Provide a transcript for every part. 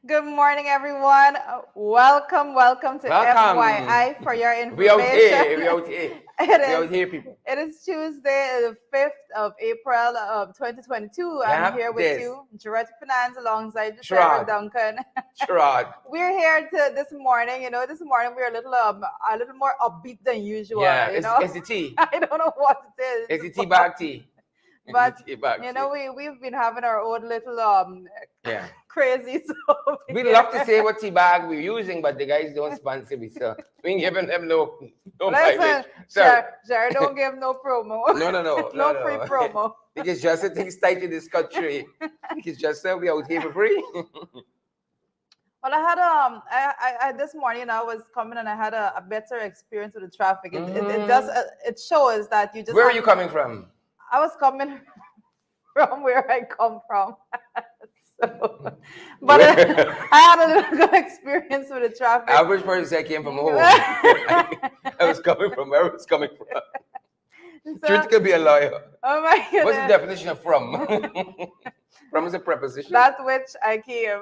Good morning, everyone. Welcome to Welcome. FYI for your We out here. information. We out here. It We out is here, people. it is Tuesday, the 5th of April of 2022. I'm here Yep, with this. you, Gerard Finance, alongside Sarah Sherrod. Duncan. Sherrod. We're here this morning. This morning we're a little more upbeat than usual. Yeah, it's the tea. I don't know what it is. It's the tea bag tea. But It's the tea bag tea. we've been having our own little Yeah. crazy. So We love to say what tea bag we're using, but the guys don't sponsor me, so we ain't giving them no Listen, mileage. So Jared, don't give no promo. no, free promo. It's just a thing tight in this country. It's just that we out here for free. Well, I had I this morning I was coming and I had a better experience with the traffic. It shows that you just. Where are you coming from? I was coming from where I come from. So, but I had a little good experience with the traffic. Average person I came from home. I was coming from where I was coming from. So, Truth could be a lawyer. oh my goodness. What's the definition of from? From is a preposition. That which I came.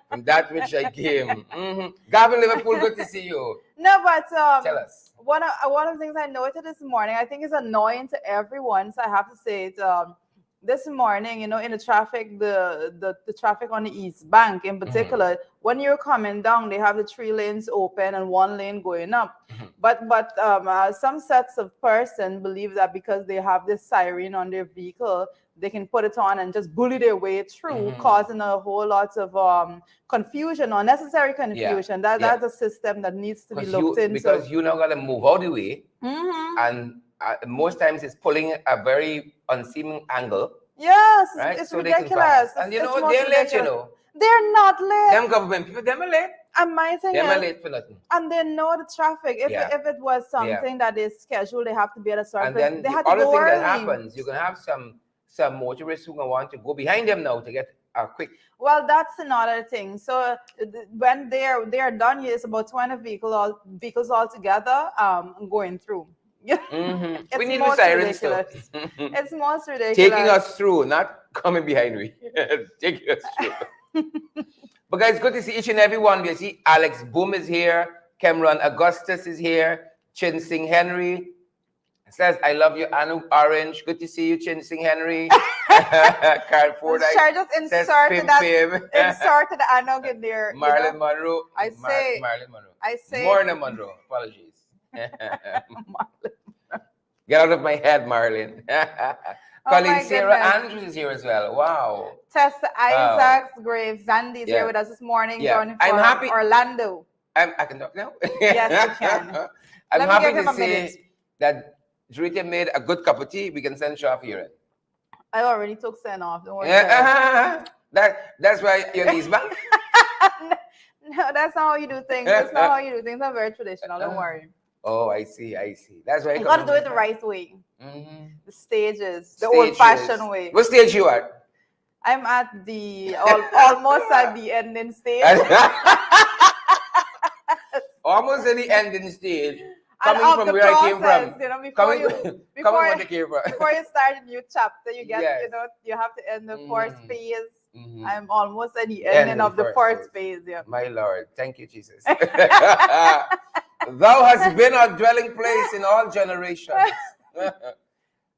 From that which I came. Mm-hmm. Gavin Liverpool, good to see you. No, but Tell us. one of the things I noted this morning, I think is annoying to everyone. So I have to say it. This morning, in the traffic, the traffic on the East Bank in particular, when you're coming down, they have the 3 lanes open and 1 lane going up. But some sets of person believe that because they have this siren on their vehicle, they can put it on and just bully their way through, causing a whole lot of confusion, unnecessary confusion. That's a system that needs to be looked into. Because you now got to move out the way, and most times it's pulling a very unseeming angle. Yes, right? it's so ridiculous. And it's they're late, They're not late. Them government people, them are late. And my thing Them are is, late for nothing. and they know the traffic. If it was something that is scheduled, they have to be at a certain And place. then They the have to other go thing early. that happens, you can have some motorists who want to go behind them now to get a quick. Well, that's another thing. So when they're done, it's about 20 vehicles all together going through. It's we need most the sirens though. ridiculous. It's most ridiculous. Taking us through, not coming behind me. Taking us through. But guys, good to see each and every one. You see Alex Boom is here. Cameron Augustus is here. Chin Sing Henry says, I love you, Anu Orange. Good to see you, Chin Sing Henry. Carl Ford. Just inserted the Anog in there. Marlon Monroe. Marlon Monroe. I say Morna Monroe. Apologies. Get out of my head, Marlon. Colleen Sarah Andrews is here as well. Wow. Tessa Isaacs Graves Zandy's here with us this morning. Yeah. I'm happy. Orlando. I can talk now. Yes, you can. I'm happy to say that Drita made a good cup of tea. We can send Shaw here. I already took send off. Don't worry. That's why you're in East Bank. No, that's not how you do things. That's not how you do things. I'm very traditional. Don't worry. Oh, I see. That's why you got to do it the right way. The stages, the old-fashioned way. What stage you at? I'm at the almost at the ending stage. Almost at the ending stage. Coming from where I came from. Before you start a new chapter, you get you have to end the first phase. I'm almost at the ending of the first phase. Yeah. My Lord, thank you, Jesus. Thou hast been our dwelling place in all generations.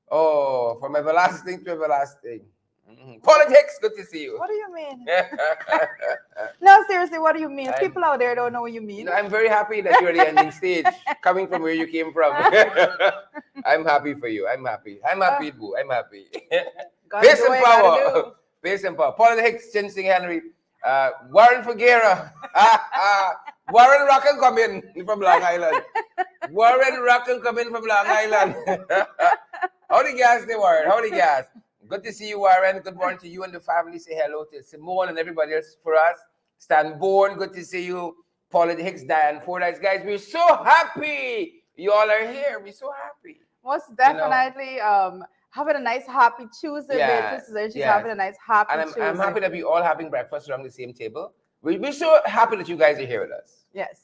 Oh, from everlasting to everlasting. Politics, good to see you. What do you mean? No, seriously, what do you mean? People out there don't know what you mean. I'm very happy that you're at the ending stage, coming from where you came from. I'm happy for you. I'm happy. I'm happy, boo. I'm happy. Pace and power. Pace and power. Politics, Chin Sing Henry. Warren Figuera. Warren Rockin coming from Long Island. Warren Rockin coming from Long Island. Howdy, guys, they Warren. Howdy, guys. Good to see you, Warren. Good morning to you and the family. Say hello to Simone and everybody else for us. Stan Bourne, good to see you. Paula Hicks, Diane Fordyce. Guys, we're so happy you all are here. We're so happy. Most definitely having a nice, happy Tuesday. She's having a nice, happy Tuesday. I'm happy that we're all having breakfast around the same table. We're so happy that you guys are here with us. Yes.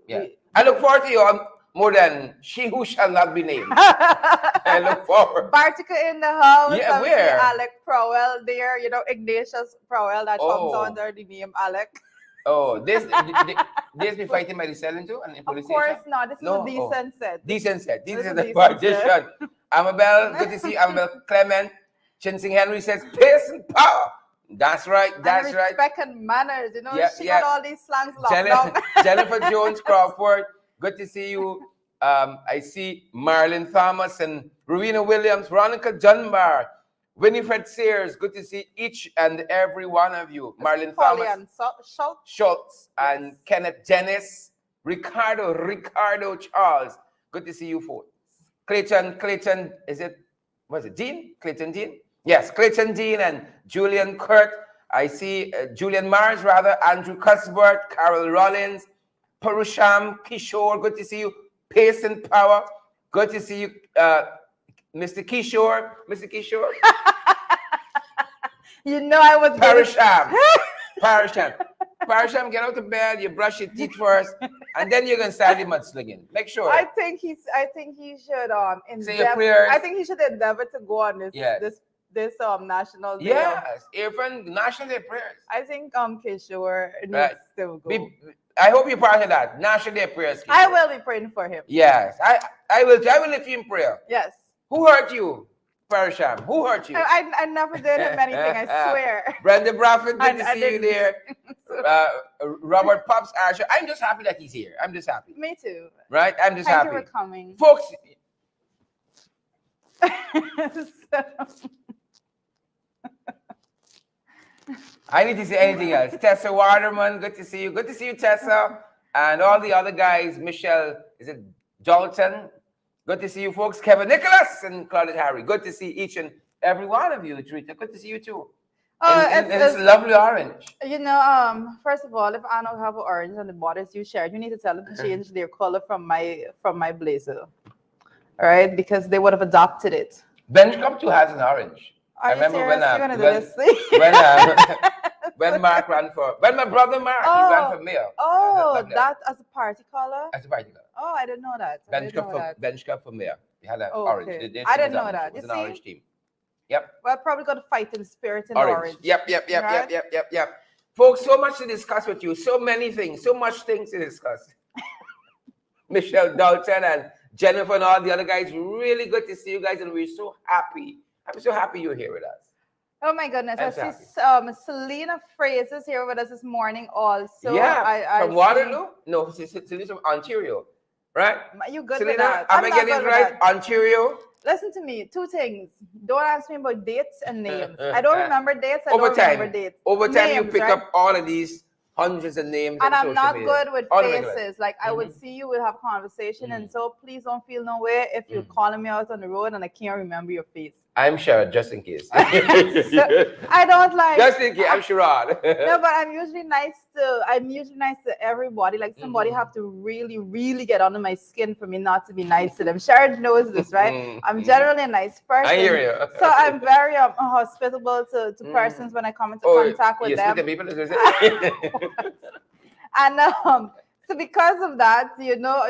Yeah. I look forward to you. more than she who shall not be named. I look forward. Bartica in the house. Yeah, where? Alec Prowell there. You know, Ignatius Prowell that comes Oh. under the name Alec. Oh, this be fighting by the selling too and in police Of course station? not. This is No? a decent set. Decent set. This This is is the decent partition. Amabel, good to see you. Amabel Clement. Chinsing Henry says, pace and power. That's right. That's and right. respect and manners. You know, Yeah, she yeah. got all these slangs locked down. Jennifer Jones Crawford, good to see you. I see Marlon Thomas and Rowena Williams, Veronica Dunbar, Winifred Sears, good to see each and every one of you. Marlon Thomas, Schultz, and Yes. Kenneth Dennis, Ricardo Charles, good to see you folks. Clayton, is it, was it Dean? Clayton Dean? Yes, Clayton Dean and Julian Kurt. I see Julian Mars, rather, Andrew Cuthbert, Carol Rollins, Parusham Kishore, good to see you. Pace and Power, good to see you. Mr. Kishore. You know I was Parasham, get out of bed, you brush your teeth first, and then you're gonna start the mudslinging. Make sure. I think he should Say your prayers. I think he should endeavor to go on this Yes. this national day. Yes, Irfan, National Day prayers. I think Kishore needs Right. to go. I hope you're part of that. National Day prayers. I Kishore. will be praying for him. Yes, I will lift you in prayer. Yes. Who hurt you, Parasham? Who hurt you? I never did him anything, I swear. Brenda Bradford, good to I see you didn't. there. Robert Pops Asher. I'm just happy that he's here. I'm just happy. Me too. Right? I'm just Thank happy. you for coming. Folks, I need to say anything else. Tessa Waterman, good to see you. Good to see you, Tessa. And all the other guys, Michelle, is it Dalton? Good to see you, folks. Kevin Nicholas and Claudette Harry. Good to see each and every one of you, Teresa. Good to see you too. And it's lovely orange. You know, first of all, if I don't have an orange on the borders you shared, you need to tell them to change their color from my blazer. All right, because they would have adopted it. Bench Cup 2 has an orange. Are I you remember serious? You're gonna do this? when Mark ran for, when my brother Mark, he ran for mayor. Oh, that as a party color? As a party color. Oh, I didn't know that. Bench Cup for mayor. He had an Oh, orange. okay. I didn't know that. It was You an see? orange team. Yep. Well, probably got a fighting spirit in orange. Yep. Right? Folks, so much to discuss with you. So many things. So much things to discuss. Michelle Dalton and Jennifer and all the other guys. Really good to see you guys, and we're so happy. I'm so happy you're here with us. Oh my goodness! I'm I so see Selena Fraser's here with us this morning also. Yeah, from Waterloo? No, Selena's from Ontario, right? You good Selena, with that? am I getting it right? Ontario? Listen to me. Two things. Don't ask me about dates and names. I don't remember dates. I don't remember dates. Over time, names, you pick up all of these hundreds of names. And I'm social not media. good with All faces. Like I would see you, we'll have conversation, and so please don't feel no way if you're calling me out on the road and I can't remember your face. I'm sure, just in case. I don't like. Just in case, I'm Sherrod. No, but I'm usually nice to everybody. Like somebody have to really, really get under my skin for me not to be nice to them. Sharon knows this, right? I'm generally a nice person. I hear you. So I'm very hospitable to persons when I come into contact with them. People, is it? And so because of that, you know,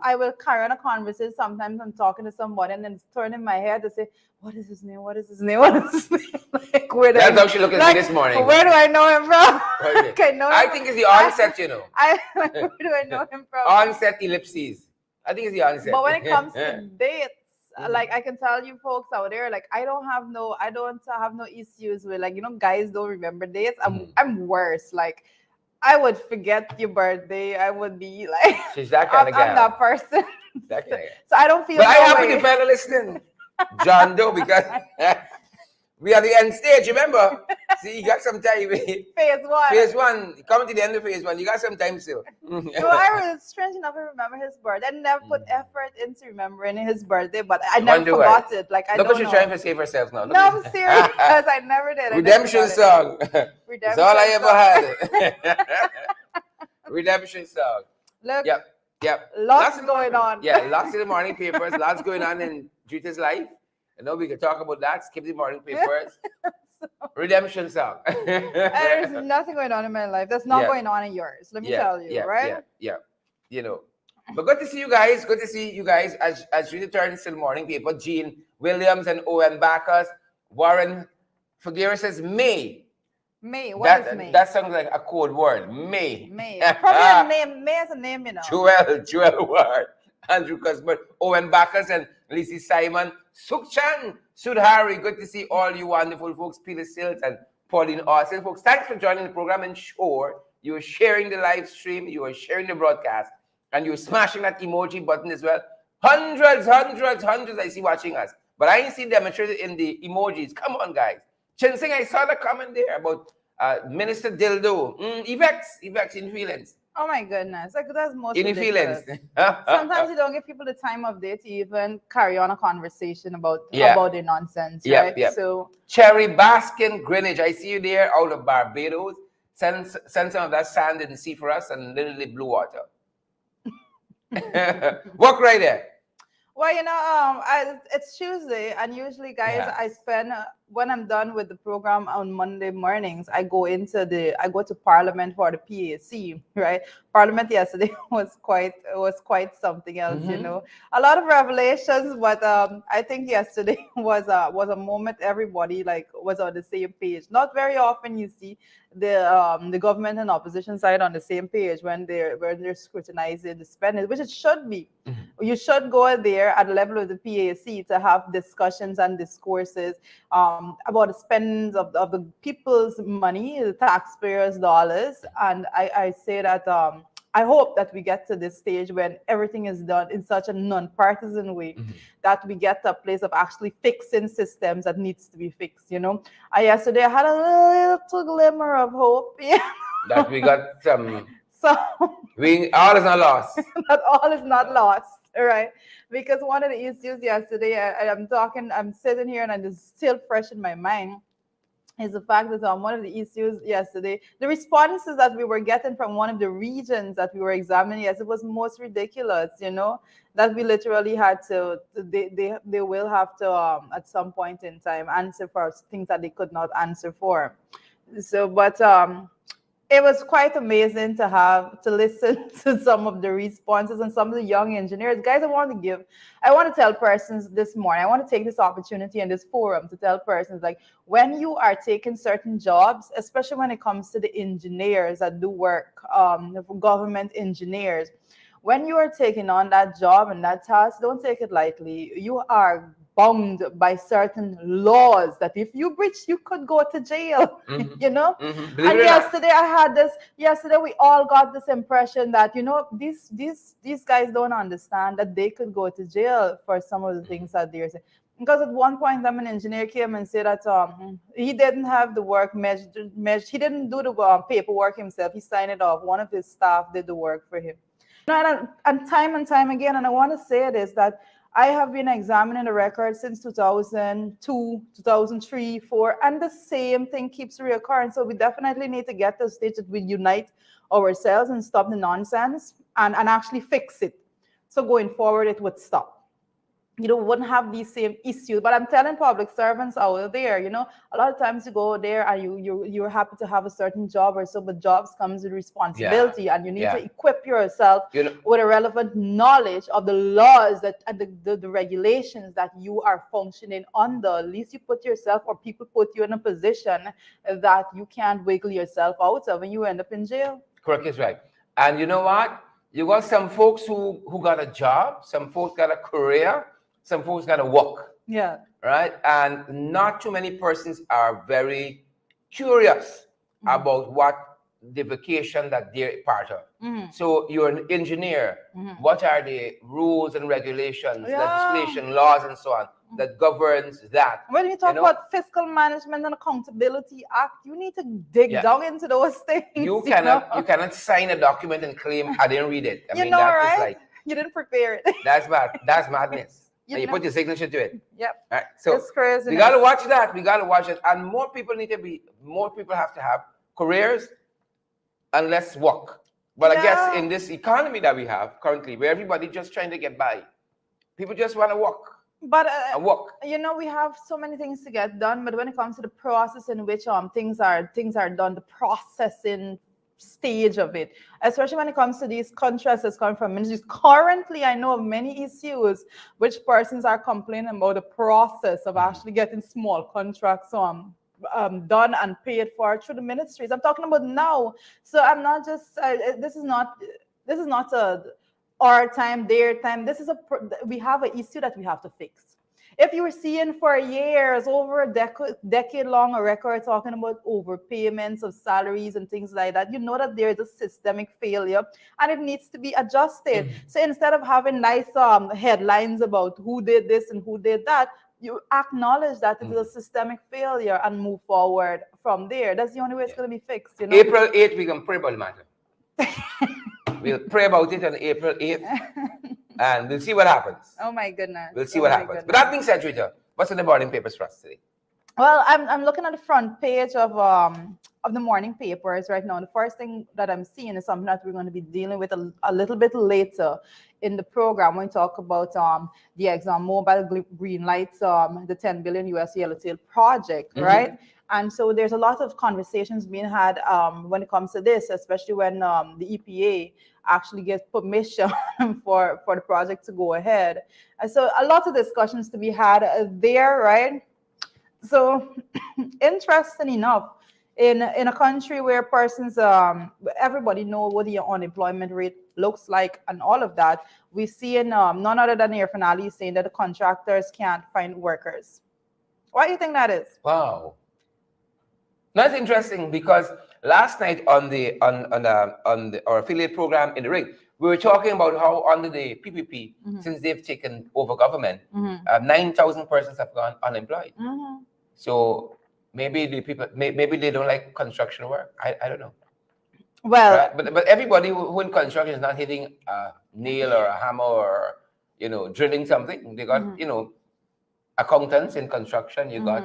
I will carry on a conversation. Sometimes I'm talking to somebody and then it's turning my head to say, what is his name? What is his name? What is his name? Like, that's how she looked at me this morning. Where do I know him from? I think it's the onset, you know. Where do I know him from? Onset ellipses. I think it's the onset. But when it comes to dates, like I can tell you folks out there, like I don't have no issues with, like, you know, guys don't remember dates. I'm worse. Like I would forget your birthday. I would be like, she's that kind of guy. I'm that person. That kind of So I don't feel. But I happen to fellow listening, John Doe, because we are the end stage. Remember, see, you got some time. Phase one. Coming to the end of phase one, you got some time still. So I was strange enough to remember his birthday. I never put effort into remembering his birthday, but I never forgot it. Like I look don't what know. she's trying to save herself now. No, I'm serious. I never did. Redemption song. Redemption That's all I ever had. Redemption song. Look. Yep. Lots going on. Yeah, lots in the morning papers. Lots going on in Juta's life. I know we can talk about that. Skip the morning papers. Redemption song. There's nothing going on in my life that's not going on in yours. Let me tell you, right? Yeah. You know. But good to see you guys. Good to see you guys as you return till morning people. Jean Williams and Owen Bacchus. Warren Figueroa says May. May. What is May? That sounds like a code word. May. May. Probably a name. May is a name, you know. Joel Ward. Andrew Cuthbert. Owen Bacchus and Lizzie Simon. Sukchan. Sudhari. Good to see all you wonderful folks. Peter Sills and Pauline Austin. Folks, thanks for joining the program. And sure, you are sharing the live stream. You are sharing the broadcast. And you're smashing that emoji button as well. Hundreds I see watching us. But I ain't seen demonstrated in the emojis. Come on, guys. Chinsing, I saw the comment there about Minister Dildo. Evex in feelings. Oh my goodness. Like, that's most in ridiculous. feelings. Sometimes you don't give people the time of day to even carry on a conversation about the nonsense, right? Yep. So Cherry Baskin Greenwich, I see you there out of Barbados. Send some of that sand in the sea for us and a little bit blue water. Walk right there. Well, it's Tuesday, and usually, guys, I spend when I'm done with the program on Monday mornings, I go to Parliament for the PAC, right? Parliament yesterday was quite something else, you know. A lot of revelations, but I think yesterday was a moment everybody was on the same page. Not very often you see the government and opposition side on the same page when they're scrutinizing the spending, which it should be. You should go there at the level of the PAC to have discussions and discourses about the spending of the people's money, the taxpayers' dollars. And I say that I hope that we get to this stage when everything is done in such a non-partisan way that we get to a place of actually fixing systems that needs to be fixed, you know. Yesterday I had a little glimmer of hope. That we got some... So all is not lost. Not all is not lost. All right, because one of the issues yesterday, I'm sitting here and it's still fresh in my mind, is the fact that one of the issues yesterday, the responses that we were getting from one of the regions that we were examining, yes, it was most ridiculous, you know, that we literally had to, they will have to, at some point in time, answer for things that they could not answer for. So, but it was quite amazing to listen to some of the responses and some of the young engineers. Guys, I want to tell persons this morning, I want to take this opportunity in this forum to tell persons, like, when you are taking certain jobs, especially when it comes to the engineers that do work, government engineers, when you are taking on that job and that task, don't take it lightly. You are bound by certain laws that if you breach, you could go to jail, you know? And yesterday we all got this impression that, you know, these guys don't understand that they could go to jail for some of the things that they're saying. Because at one point, an engineer came and said that he didn't have the work measured. He didn't do the paperwork himself. He signed it off. One of his staff did the work for him. And time again, and I want to say this, that I have been examining the record since 2002, 2003, 2004, and the same thing keeps reoccurring. So we definitely need to get to a stage that we unite ourselves and stop the nonsense and actually fix it. So going forward, it would stop. You know, wouldn't have these same issues. But I'm telling public servants out there, you know, a lot of times you go there and you're happy to have a certain job or so, but jobs comes with responsibility, and you need to equip yourself with a relevant knowledge of the laws and the regulations that you are functioning under. At least you put yourself, or people put you in a position that you can't wiggle yourself out of, and you end up in jail. Correct, is right. And you know what? You got some folks who got a job, some folks got a career, some folks got to work. Yeah. Right? And not too many persons are very curious about what the vacation that they're part of. So you're an engineer. What are the rules and regulations, legislation, laws, and so on that governs that? When we talk about Fiscal Management and Accountability Act, you need to dig down into those things. You cannot sign a document and claim I didn't read it. I mean, right? Is like, you didn't prepare it. That's bad. That's madness. And you put your signature to it. Yep. Right? So it's crazy. We gotta watch that. We gotta watch it. And more people have to have careers and less work. But I guess in this economy that we have currently, where everybody just trying to get by, people just want to work. But work. You know, we have so many things to get done. But when it comes to the process in which things are done, the processing stage of it, especially when it comes to these contracts that's coming from ministries. Currently, I know of many issues which persons are complaining about the process of actually getting small contracts done and paid for through the ministries. I'm talking about now. So I'm not just this is not a our time, their time. We have an issue that we have to fix. If you were seeing for years, over a decade long, a record talking about overpayments of salaries and things like that, you know that there is a systemic failure and it needs to be adjusted. So instead of having nice headlines about who did this and who did that, you acknowledge that it is a systemic failure and move forward from there. That's the only way it's going to be fixed. You know? April 8th, we can pray about the matter. We'll pray about it on April 8th. And we'll see what happens. Oh my goodness. We'll see what happens. But that being said, Rita, what's in the morning papers for us today? Well, I'm looking at the front page of the morning papers right now. The first thing that I'm seeing is something that we're going to be dealing with a little bit later in the program when we talk about the ExxonMobil green lights, the 10 billion US Yellowtail project, right? And so there's a lot of conversations being had when it comes to this, especially when the EPA actually gets permission for the project to go ahead. And so a lot of discussions to be had there, right? So interesting enough, in a country where persons, everybody know what the unemployment rate looks like and all of that, we see in none other than Air Finale saying that the contractors can't find workers. Why do you think that is? Wow. That's interesting because last night on our affiliate program in the ring, we were talking about how under the PPP, since they've taken over government, 9,000 persons have gone unemployed. So maybe the people, maybe they don't like construction work. I don't know. Well, right? But everybody who in construction is not hitting a nail or a hammer or drilling something. They got accountants in construction. You got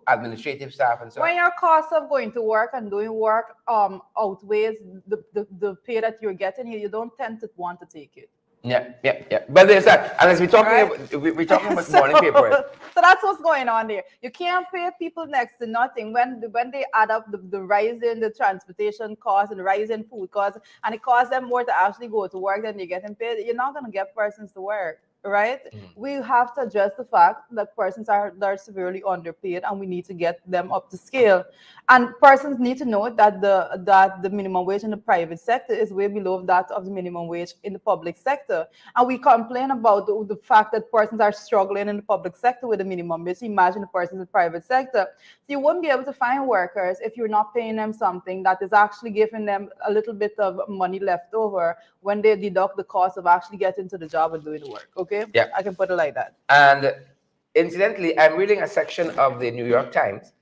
administrative staff and so on. When your cost of going to work and doing work outweighs the pay that you're getting, you don't tend to want to take it. Yeah. But there's that. And as we're talking about morning papers. So that's what's going on there. You can't pay people next to nothing when they add up the rise in the transportation costs and the rise in food costs, and it costs them more to actually go to work than you're getting paid. You're not going to get persons to work. Right? We have to address the fact that persons are severely underpaid and we need to get them up to scale. And persons need to know that the minimum wage in the private sector is way below that of the minimum wage in the public sector. And we complain about the fact that persons are struggling in the public sector with the minimum wage. So imagine the persons in the private sector. So you wouldn't be able to find workers if you're not paying them something that is actually giving them a little bit of money left over when they deduct the cost of actually getting to the job and doing the work. Okay? Yeah, I can put it like that. And incidentally, I'm reading a section of the New York Times,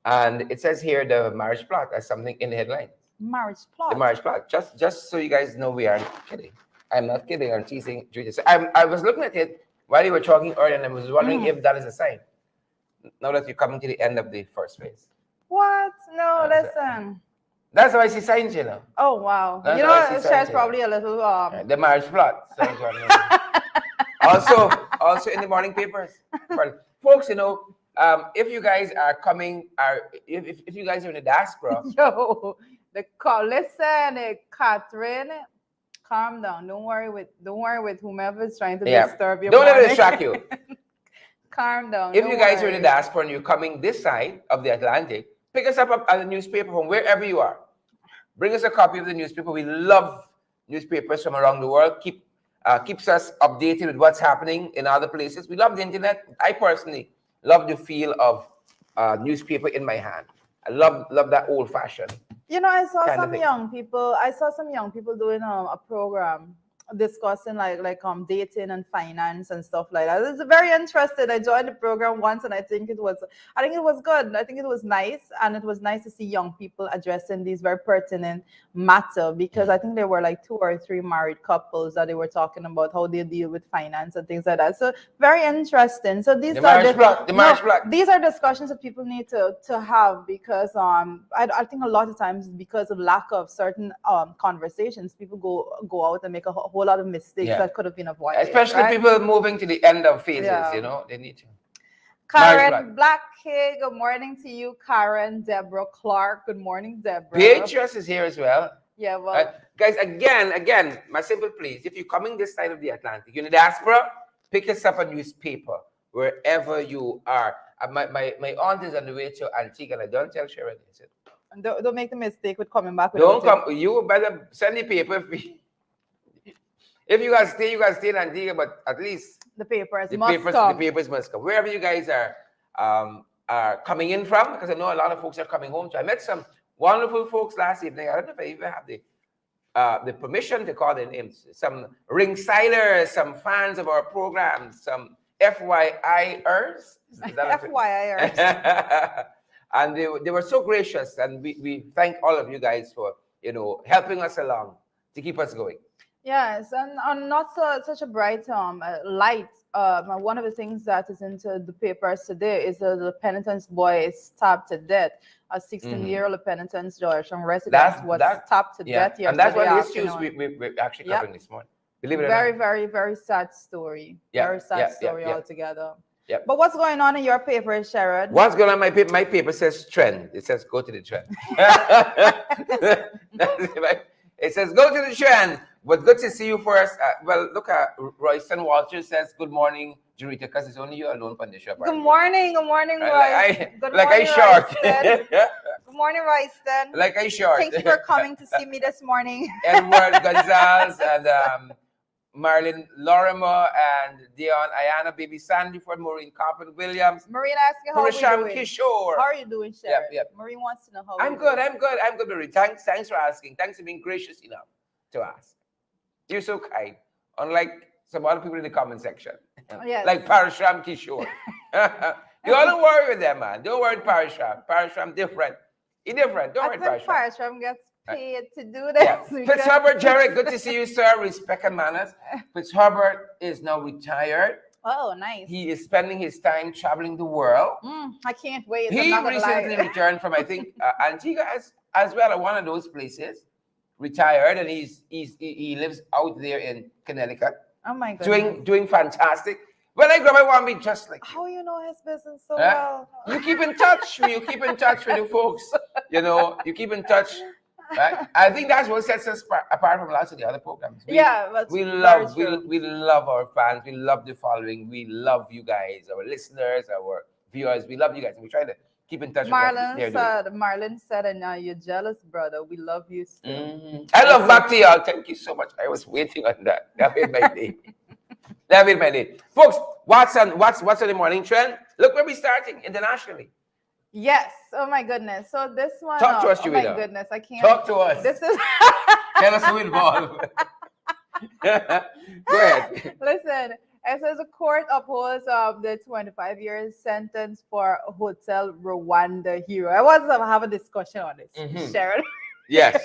and it says here the marriage plot as something in the headline. Marriage plot. The marriage plot. Just so you guys know, we aren't kidding. I'm not kidding. I'm teasing. I was looking at it while you were talking earlier, and I was wondering if that is a sign. Now that you're coming to the end of the first phase. What? No, listen. That's how I see signs, Oh wow. That's It shares probably a little the marriage plot. Also in the morning papers. Folks, if you guys are coming, if you guys are in the diaspora. Listen, Catherine, calm down. Don't worry with whomever is trying to disturb your Don't let it distract you. Calm down. If you guys are in the diaspora and you're coming this side of the Atlantic, pick us up at a newspaper from wherever you are. Bring us a copy of the newspaper. We love newspapers from around the world. Keeps us updated with what's happening in other places. We love the internet. I personally love the feel of newspaper in my hand. I love that old fashioned. I saw some young people doing a program discussing like dating and finance and stuff like that. It's very interesting. I joined the program once and I think it was good. I think it was nice, and it was nice to see young people addressing these very pertinent matter, because I think there were like 2 or 3 married couples that they were talking about how they deal with finance and things like that. So very interesting. So these these are discussions that people need to have, because I think a lot of times because of lack of certain conversations, people go out and make a whole lot of mistakes that could have been avoided. Especially people moving to the end of phases, they need to. Karen Blackhead, good morning to you. Karen, Deborah Clark, good morning, Deborah. Beatrice is here as well. Yeah, well, Right? Guys, again, my simple please, if you're coming this side of the Atlantic, you're in the diaspora, pick us up a newspaper wherever you are. My aunt is on the way to Antigua, and I don't tell Sharon. I said, don't make the mistake with coming back don't without it. come. You better send the paper. If you guys stay, you guys stay in Antigua, but at least The papers must come. Wherever you guys are coming in from, because I know a lot of folks are coming home. So I met some wonderful folks last evening. I don't know if I even have the permission to call their names. Some ringsiders, some fans of our programs, some FYIers. FYIers. And they were so gracious, and we thank all of you guys for helping us along to keep us going. Yes, and on not such a bright light, one of the things that is into the papers today is the penitence boy is stabbed to death. A 16-year-old penitence Georgetown resident was stabbed to death yesterday. And that's one of the issues we're actually covering this morning. Believe it or not. Very, very, very sad story. Very sad story altogether. Yep. But what's going on in your paper, Sharon? What's going on in my paper? My paper says trend. It says go to the trend. It says go to the trend. But good to see you first. Well, look at Royston Walters says good morning, Jurita, because it's only you alone on the show. Good morning, Royston. Good morning, I short. Good morning, Royston. Like I short. Thank you for coming to see me this morning. Edward Gonzalez and Marilyn Lorimer and Dion Ayana, Baby Sandyford, Maureen Carpenter Williams. Maureen asking how are you doing? Kishore. How are you doing, Sharon? Yep. Maureen wants to know how I'm good, Maureen. Thanks for asking. Thanks for being gracious enough to ask. You're so kind. Unlike some other people in the comment section. Yes. Like Parashram Kishore. You all don't worry with them, man. Don't worry with Parashram. Parashram different. He's different. Don't worry with Parashram. Parashram gets paid to do this. Yeah. Fitzherbert Jarrett, good to see you, sir. Respect and manners. Fitzherbert is now retired. Oh, nice. He is spending his time traveling the world. I can't wait. He recently returned from, I think, Antigua as well, one of those places. Retired, and he lives out there in Connecticut. Oh my goodness. Doing fantastic. Well, I want to be just like how you know his business so well. You keep in touch. You keep in touch with the folks. You keep in touch. Right? I think that's what sets us apart from lots of the other programs. We love our fans. We love the following. We love you guys, our listeners, our viewers. We love you guys, and we try to keep in touch. Marlon said, and you're jealous, brother. We love you still. I love back to y'all. Thank you so much. I was waiting on that. That made my day. That made my day. Folks, what's on the morning trend? Look where we're starting internationally. Yes. Oh my goodness. So this one. Talk to us, Juwita. Oh my goodness. I can't. Talk to us. This is. Tell us who involved. Go ahead. Listen. It says a court upholds the 25-year sentence for Hotel Rwanda hero. I want to have a discussion on this, Sharon. Yes.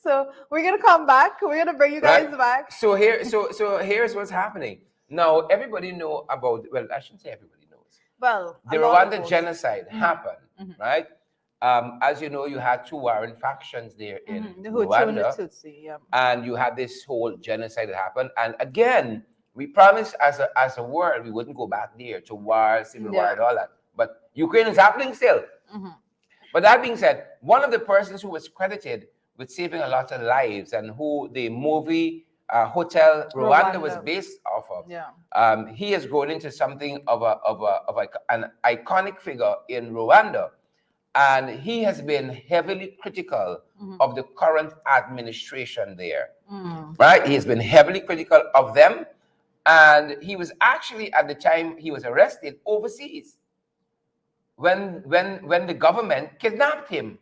So we're gonna come back. We're gonna bring you guys back. So here's what's happening. Now everybody know about. Well, I shouldn't say everybody knows. Well, the Rwanda genocide happened, right? As you know, you had two warring factions there in the Hutu Rwanda, and the Tutsi, and you had this whole genocide that happened. And again, we promised as a world we wouldn't go back there to war, civil war, and all that. But Ukraine is happening still. But that being said, one of the persons who was credited with saving a lot of lives and who the movie Hotel Rwanda was based off of, he has grown into something of an iconic figure in Rwanda. And he has been heavily critical of the current administration there, right? He has been heavily critical of them. And he was actually, at the time he was arrested, overseas. When the government kidnapped him,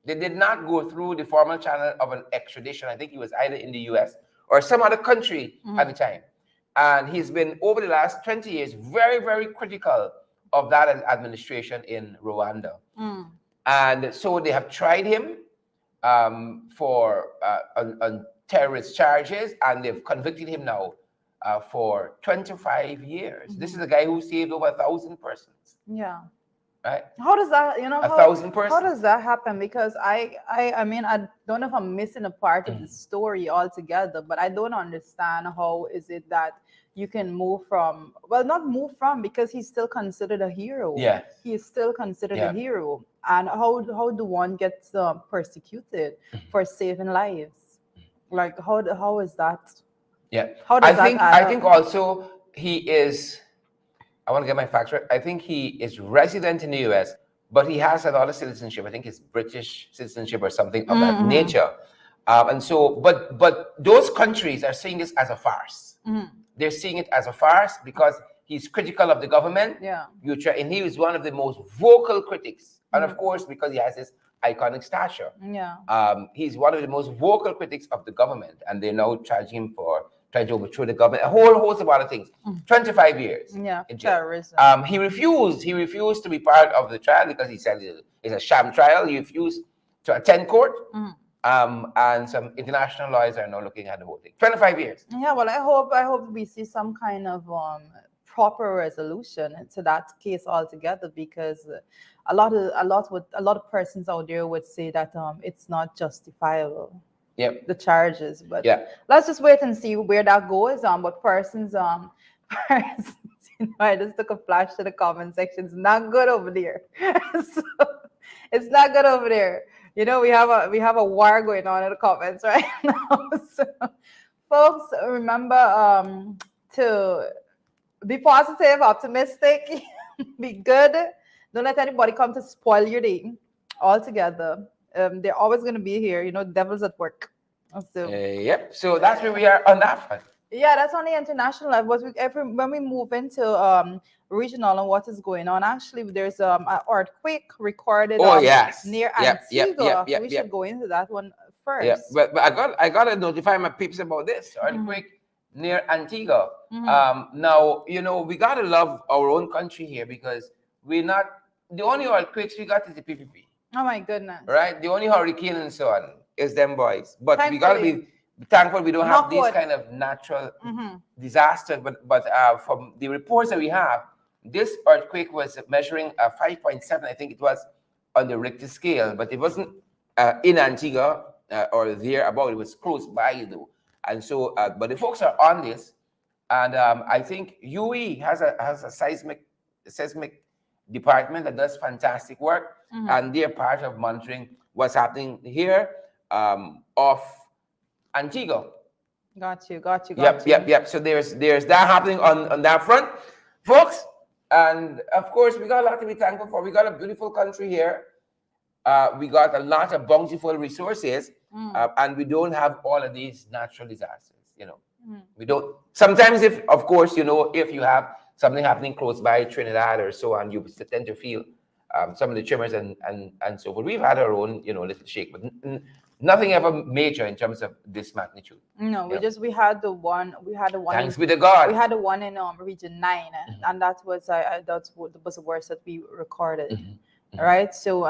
they did not go through the formal channel of an extradition. I think he was either in the US or some other country at the time. And he's been, over the last 20 years, very, very critical of that administration in Rwanda. And so they have tried him for on terrorist charges, and they've convicted him now for 25 years. This is a guy who saved over 1,000 persons. Yeah. Right? How does that, 1,000 persons? How does that happen? Because I mean, I don't know if I'm missing a part of the story altogether, but I don't understand how is it that you can move from, well, not move from, because he's still considered a hero. Yeah. He is still considered a hero. And how do one get persecuted for saving lives? Like how is that? Yeah. How does that add I up? think also he is, I want to get my facts right. I think he is resident in the US, but he has another citizenship. I think it's British citizenship or something of that Mm-hmm. nature. And so, but those countries are seeing this as a farce. Mm-hmm. They're seeing it as a farce because he's critical of the government. Yeah. And he was one of the most vocal critics. And of course, because he has this iconic stature, Yeah. he's one of the most vocal critics of the government. And they're now charging him for trying to overthrow the government, a whole host of other things. 25 years Yeah. in jail. Terrorism. He refused to be part of the trial because he said it's a sham trial. He refused to attend court. And some international lawyers are now looking at the whole thing. 25 years. Yeah, well, I hope we see some kind of proper resolution to that case altogether, because a lot of persons out there would say that it's not justifiable. Yep. The charges, but Yeah. let's just wait and see where that goes. But persons, persons, I just took a flash to the comment section. It's not good over there. So, it's not good over there. We have a war going on in the comments right now. So, folks, remember to be positive, optimistic, be good. Don't let anybody come to spoil your day altogether. They're always going to be here. Devil's at work. So, yep. So that's where we are on that front. yeah, that's on the international level. When we move into regional and what is going on, actually, there's an earthquake recorded near Antigua. We should go into that one first. Yeah, but I gotta notify my peeps about this earthquake near Antigua. Now we gotta love our own country here, because we're not the only earthquakes we got is the PPP. Oh my goodness! Right, the only hurricane and so on is them boys. But Thankfully, we gotta be thankful we don't have these kind of natural disasters. But from the reports that we have, this earthquake was measuring 5.7, I think it was, on the Richter scale, but it wasn't in Antigua or there about. It was close by though, and so but the folks are on this, and I think UE has a seismic department that does fantastic work, and they're part of monitoring what's happening here off Antigua. Got you. Yep. So there's that happening on that front, folks. And of course, we got a lot to be thankful for. We got a beautiful country here. We got a lot of bountiful resources, and we don't have all of these natural disasters. We don't. Sometimes, if you have something happening close by Trinidad or so on, you tend to feel some of the tremors and so forth. We've had our own, little shake, but nothing ever major in terms of this magnitude. No, we had the one. Thanks be to God. We had the one in region 9, and that was the worst that we recorded. Right. So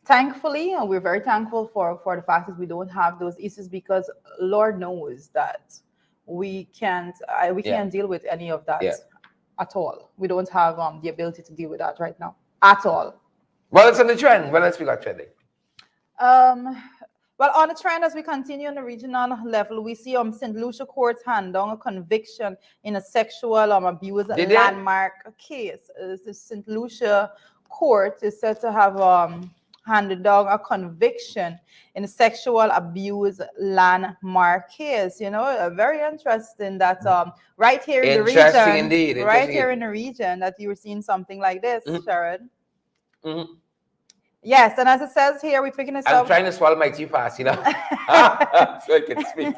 thankfully, we're very thankful for the fact that we don't have those issues, because Lord knows that we can't deal with any of that at all. We don't have the ability to deal with that right now at all. Well, it's on the trend. What else we got trending? Well, on the trend, as we continue on the regional level, we see St. Lucia courts hand down a conviction in a sexual abuse landmark case. The St. Lucia court is said to have handed down a conviction in a sexual abuse landmark case. Very interesting that right here in the region, here in the region, that you were seeing something like this, Sherrod. Yes, and as it says here, we're picking this up. I'm trying to swallow my tea fast, so I can speak.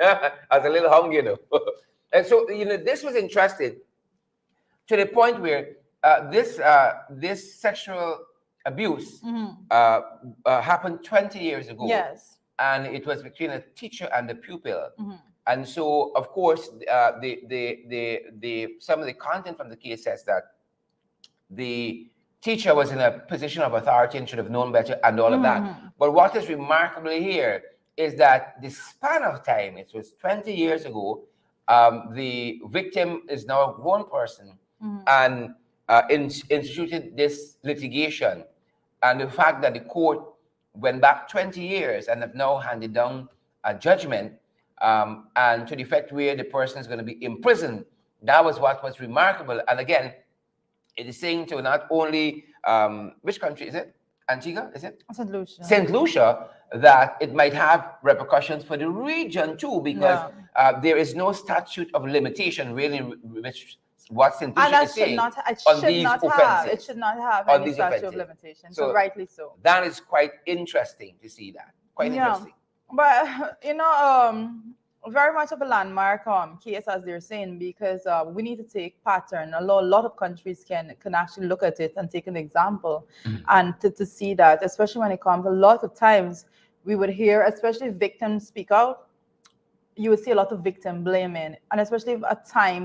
I was a little hungry, And so, this was interesting to the point where this sexual abuse happened 20 years ago. Yes. And it was between a teacher and a pupil. And so, of course, some of the content from the case says that the teacher was in a position of authority and should have known better and all of that. But what is remarkable here is that the span of time, it was 20 years ago, the victim is now a grown person and instituted this litigation. And the fact that the court went back 20 years and have now handed down a judgment and to the effect where the person is going to be imprisoned, that was what was remarkable. And again, it is saying to not only which country is it? Antigua, is it? St. Lucia. St. Lucia, that it might have repercussions for the region too, because Yeah. there is no statute of limitation really, which what St. And Lucia that is should saying not, it on should these not have, it offenses. should not have On any these statute of offenses. limitation. So So rightly so. that is quite interesting to see that. Quite Yeah. interesting. But very much of a landmark case, as they're saying, because we need to take pattern. A lot of countries can actually look at it and take an example, and to see that, especially when it comes, a lot of times we would hear, especially if victims speak out, you would see a lot of victim blaming, and especially if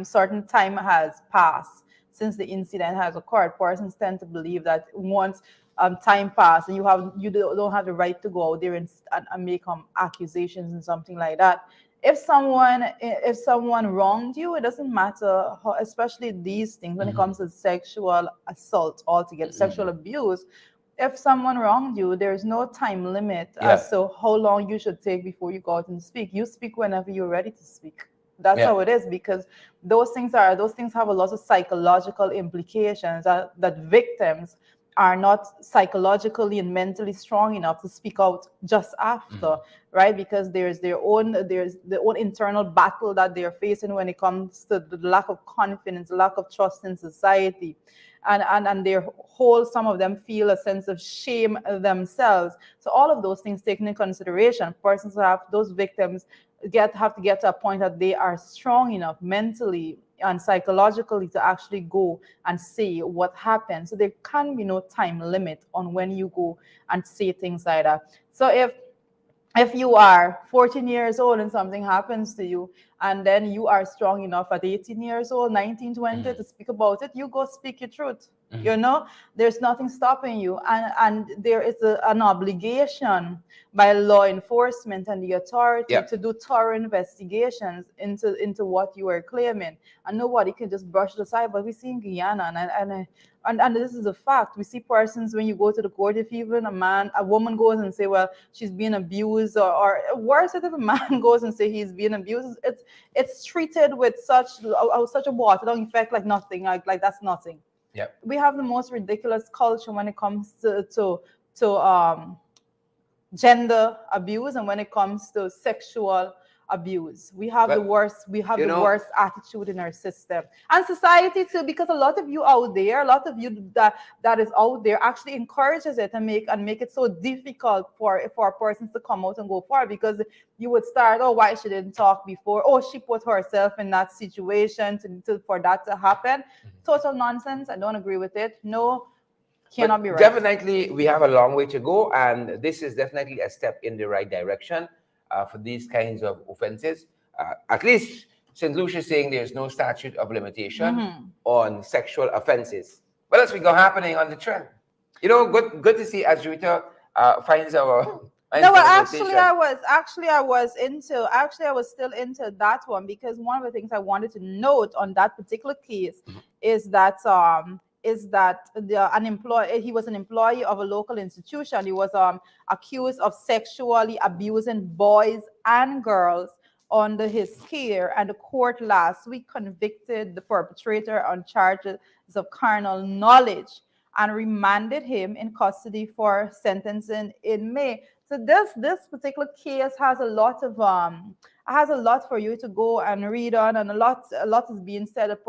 certain time has passed since the incident has occurred, persons tend to believe that once time passed and you don't have the right to go out there and make accusations and something like that. If someone wronged you, it doesn't matter how, especially these things when it comes to sexual assault altogether, sexual abuse. If someone wronged you, there's no time limit Yeah. as to how long you should take before you go out and speak. You speak whenever you're ready to speak. That's Yeah. how it is, because those things have a lot of psychological implications that victims are not psychologically and mentally strong enough to speak out just after, right? Because there's the own internal battle that they're facing when it comes to the lack of confidence, lack of trust in society, and their whole, some of them feel a sense of shame themselves. So all of those things taken in consideration, persons who have those victims have to get to a point that they are strong enough mentally and psychologically to actually go and say what happened. So there can be no time limit on when you go and say things like that. So if you are 14 years old and something happens to you, and then you are strong enough at 18 years old, 19, 20 to speak about it, you go speak your truth. There's nothing stopping you, and there is an obligation by law enforcement and the authority Yeah. to do thorough investigations into what you are claiming, and nobody can just brush it aside. But we see in Guyana, and this is a fact. We see persons, when you go to the court, if even a woman goes and say, well, she's being abused, or worse, if a man goes and say he's being abused, it's treated with such a watered down effect, like nothing, like that's nothing. Yeah. We have the most ridiculous culture when it comes to gender abuse, and when it comes to sexual abuse. We have the worst attitude in our system and society too, because a lot of you out there, a lot of you that is out there actually encourages it and make it so difficult for persons to come out and go forward, because you would start, oh, why she didn't talk before, oh, she put herself in that situation for that to happen. Total nonsense. I don't agree with it. No, cannot be right. Definitely, we have a long way to go, and this is definitely a step in the right direction for these kinds of offenses. At least St. Lucia is saying there's no statute of limitation on sexual offenses. What else we got happening on the trend? Good to see Azrita finds our. No, well, I was still into that one, because one of the things I wanted to note on that particular case is that he was an employee of a local institution. He was accused of sexually abusing boys and girls under his care, and the court last week convicted the perpetrator on charges of carnal knowledge and remanded him in custody for sentencing in May. So this particular case has a lot for you to go and read on, and a lot is being said. That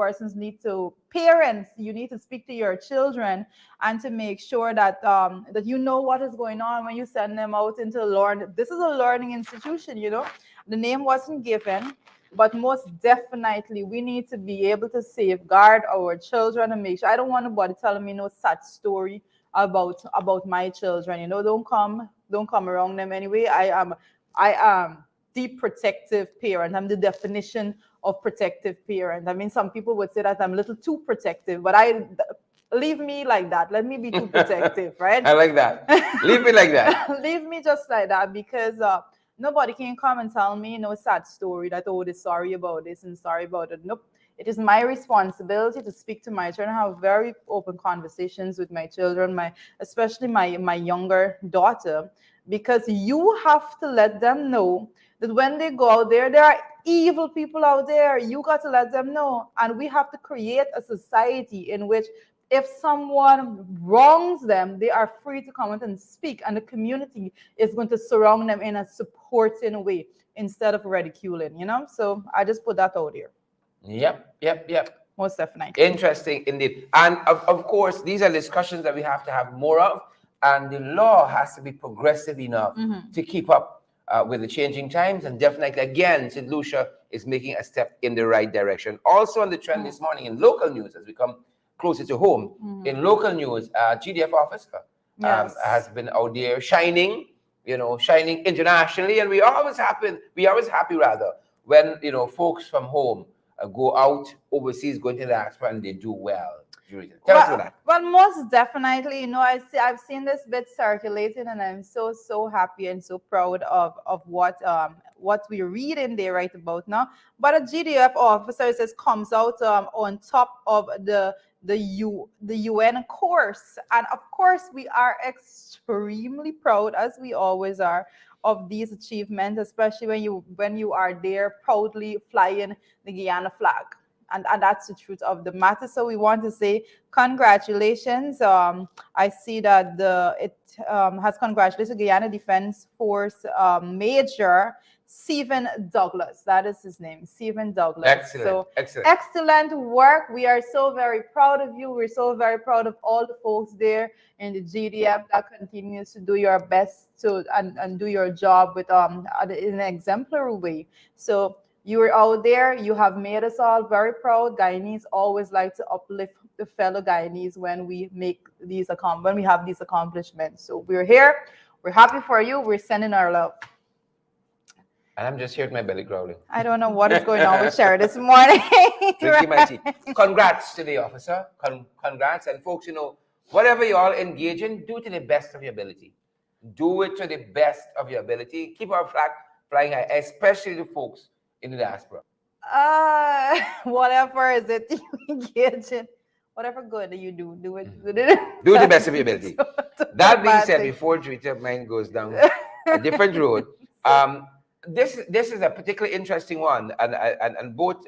parents, you need to speak to your children and to make sure that that you know what is going on when you send them out into learn. This is a learning institution, The name wasn't given, but most definitely we need to be able to safeguard our children and make sure. I don't want nobody telling me no sad story about my children. Don't come around them anyway. I am the protective parent. I'm the definition of protective parent. I mean, some people would say that I'm a little too protective, but leave me like that. Let me be too protective, right? I like that. Leave me like that. Leave me just like that, because nobody can come and tell me no sad story that, oh, they're sorry about this and sorry about it. Nope. It is my responsibility to speak to my children, have very open conversations with my children, especially my younger daughter, because you have to let them know that when they go out there are evil people out there. You got to let them know, and we have to create a society in which if someone wrongs them, they are free to come out and speak, and the community is going to surround them in a supporting way instead of ridiculing, you know? So I just put that out here. Yep. Most definitely. Interesting indeed. And of course, these are discussions that we have to have more of. And the law has to be progressive enough to keep up with the changing times. And definitely, again, St. Lucia is making a step in the right direction. Also on the trend this morning in local news, as we come closer to home, in local news, GDF officer has been out there shining, shining internationally. And we always happy rather, when, folks from home go out overseas, going to the diaspora, and they do well. Tell us about that. Well, most definitely, I've seen this bit circulating, and I'm so happy and so proud of what we read in there right about now. But a GDF officer says comes out on top of the UN course, and of course we are extremely proud, as we always are, of these achievements, especially when you are there proudly flying the Guyana flag. And that's the truth of the matter. So we want to say congratulations. I see that it has congratulated Guyana Defense Force Major Stephen Douglas. That is his name, Stephen Douglas. Excellent work. We are so very proud of you. We're so very proud of all the folks there in the GDF that continues to do your best and do your job with in an exemplary way. So you are out there. You have made us all very proud. Guyanese always like to uplift the fellow Guyanese when we have these accomplishments. So we're here. We're happy for you. We're sending our love. And I'm just here with my belly growling. I don't know what is going on with Sherry this morning. Drinking my tea. Congrats to the officer. Congrats. And folks, whatever you all engage in, do it to the best of your ability. Do it to the best of your ability. Keep our flag flying high, especially the folks in the diaspora. Whatever is it you engage in, whatever good you do it. Do the best of your ability. That being said, before Juita mine goes down a different road, this is a particularly interesting one, and both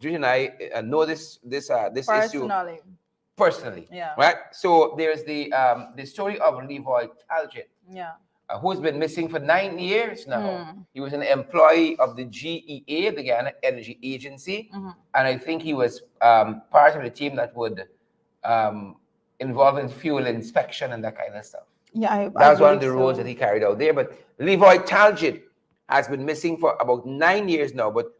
Juita and I know this issue personally. Yeah. Right. So there's the story of Levi Talgett. Yeah. Who's been missing for 9 years now. He was an employee of the GEA, the Guyana Energy Agency, and I think he was part of the team that would involve in fuel inspection and that kind of stuff. Yeah, that was one of the roles that he carried out there. But Levi Talgett has been missing for about 9 years now. But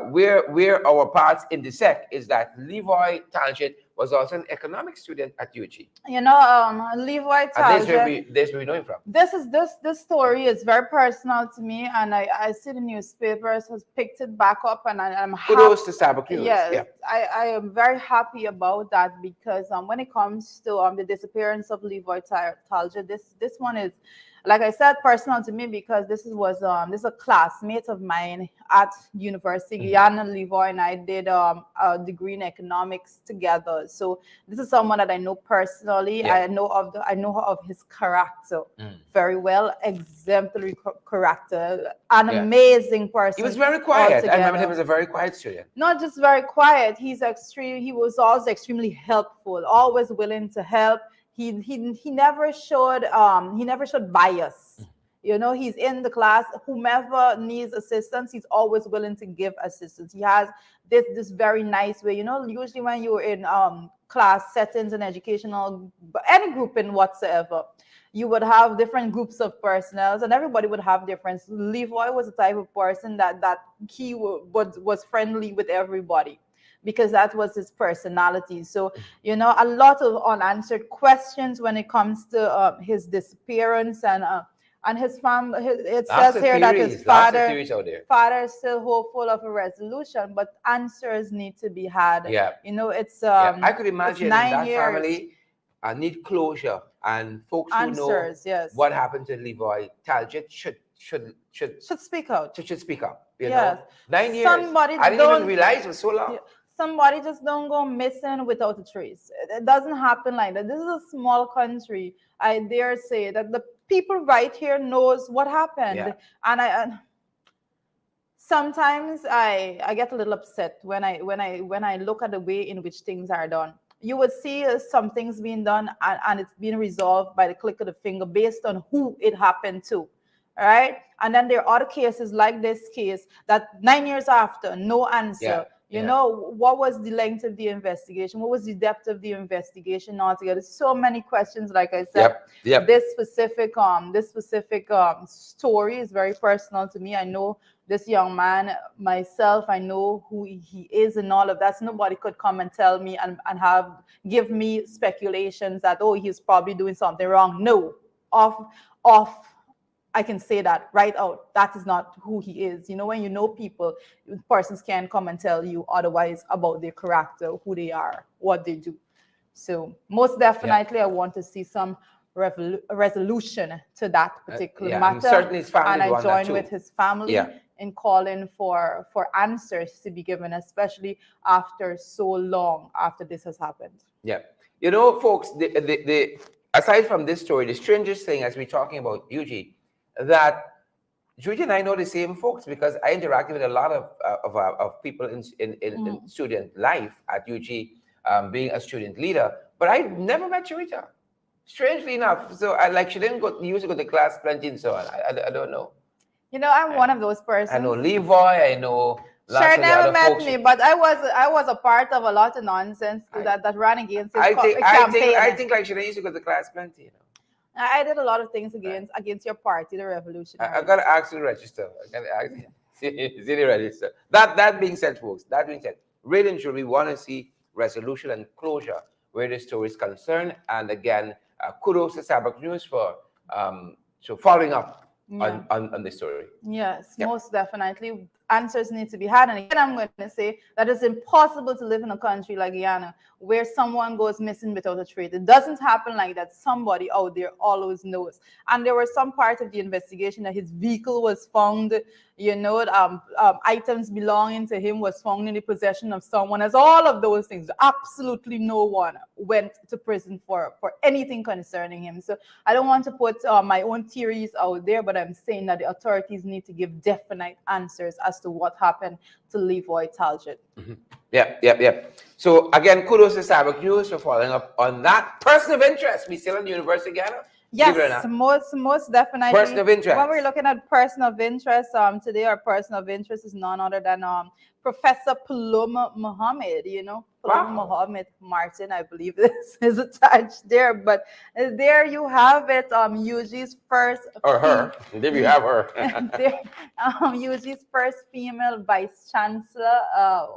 where our paths intersect is that Levi Talgett was also an economics student at UG. Levi Talgett. That's where we know him from. This story is very personal to me, and I see the newspapers has picked it back up, and I'm happy. Kudos to Starbucks News. Yes, yeah. I am very happy about that, because when it comes to the disappearance of Levi Talgett, this one is, like I said, personal to me, because this is a classmate of mine at University. Guyana, Levi and I did a degree in economics together. So this is someone that I know personally. Yeah. I know of his character very well. Exemplary character, an amazing person. He was very quiet. Altogether. I remember him as a very quiet student. Not just very quiet. He was also extremely helpful. Always willing to help. He never showed bias. He's in the class. Whomever needs assistance, he's always willing to give assistance. He has this very nice way. Usually when you're in class settings and educational, any grouping whatsoever, you would have different groups of personnel, and everybody would have difference. Levi was the type of person that he was friendly with everybody, because that was his personality. So, a lot of unanswered questions when it comes to his disappearance and his family. It says here that his father is still hopeful of a resolution, but answers need to be had. Yeah. It's I could imagine 9 that years. family need closure, and folks Answers, who know what happened to Levi Talgett should speak out. Should speak up. Yes. 9 years. I didn't even realize it was so long. Somebody just don't go missing without a trace. It doesn't happen like that. This is a small country. I dare say that the people right here knows what happened. Yeah. And sometimes I get a little upset when I look at the way in which things are done. you would see some things being done, and it's being resolved by the click of the finger based on who it happened to. All right. And then there are other cases like this case that 9 years after, no Yeah. answer. You Yeah. know, what was the length of the investigation? What was the depth of the investigation altogether? So many questions, like I said. Yep. Yep. This specific story is very personal to me. I know this young man myself. I know who he is and all of that. So nobody could come and tell me and have give me speculations that, oh, he's probably doing something wrong. No, off I can say that right out. That is not who he is. You know, when you know people, persons can come and tell you otherwise about their character, who they are, what they do. So most definitely, I want to see some resolution to that particular matter. Certainly his family and I want that join too. with his family in calling for answers to be given, especially after so long after this has happened. Yeah. You know, folks, the aside from this story, the strangest thing as we're talking about Eugene, that Judy and I know the same folks because I interacted with a lot of people in student life at UG, being a student leader. But I never met Sharita, strangely enough. So she didn't used to go to class plenty and so on. I don't know. You know, I'm one of those persons. I know Levi. I know. Sure, never met me, but I was a part of a lot of nonsense that ran against his campaign. I think like Sharita used to go to class plenty. You know. I did a lot of things against your party, the Revolutionary. I gotta ask you to register. I gotta ask you to register. That being said, folks, really and truly, we want to see resolution and closure where the story is concerned. And again, kudos to Sabak News for following up on the story. Yes, most definitely. Answers need to be had. And again, I'm going to say that it's impossible to live in a country like Guyana where someone goes missing without a trace. It doesn't happen like that. Somebody out there always knows. And there were some part of the investigation that his vehicle was found, you know, items belonging to him was found in the possession of someone. As all of those things, absolutely no one went to prison for anything concerning him. So I don't want to put my own theories out there, but I'm saying that the authorities need to give definite answers as to what happened to Levi Talgett. Mm-hmm. Yeah. So again, kudos to Sabak News for following up on that. Person of interest, we still in the University of Ghana? Yes, most definitely. Person of interest. When we're looking at person of interest, today our person of interest is none other than Professor Paloma Muhammad, you know. Paloma Muhammad Martin, I believe this is attached there. But there you have it, UG's first... Or her. There you have her. UG's first female vice chancellor.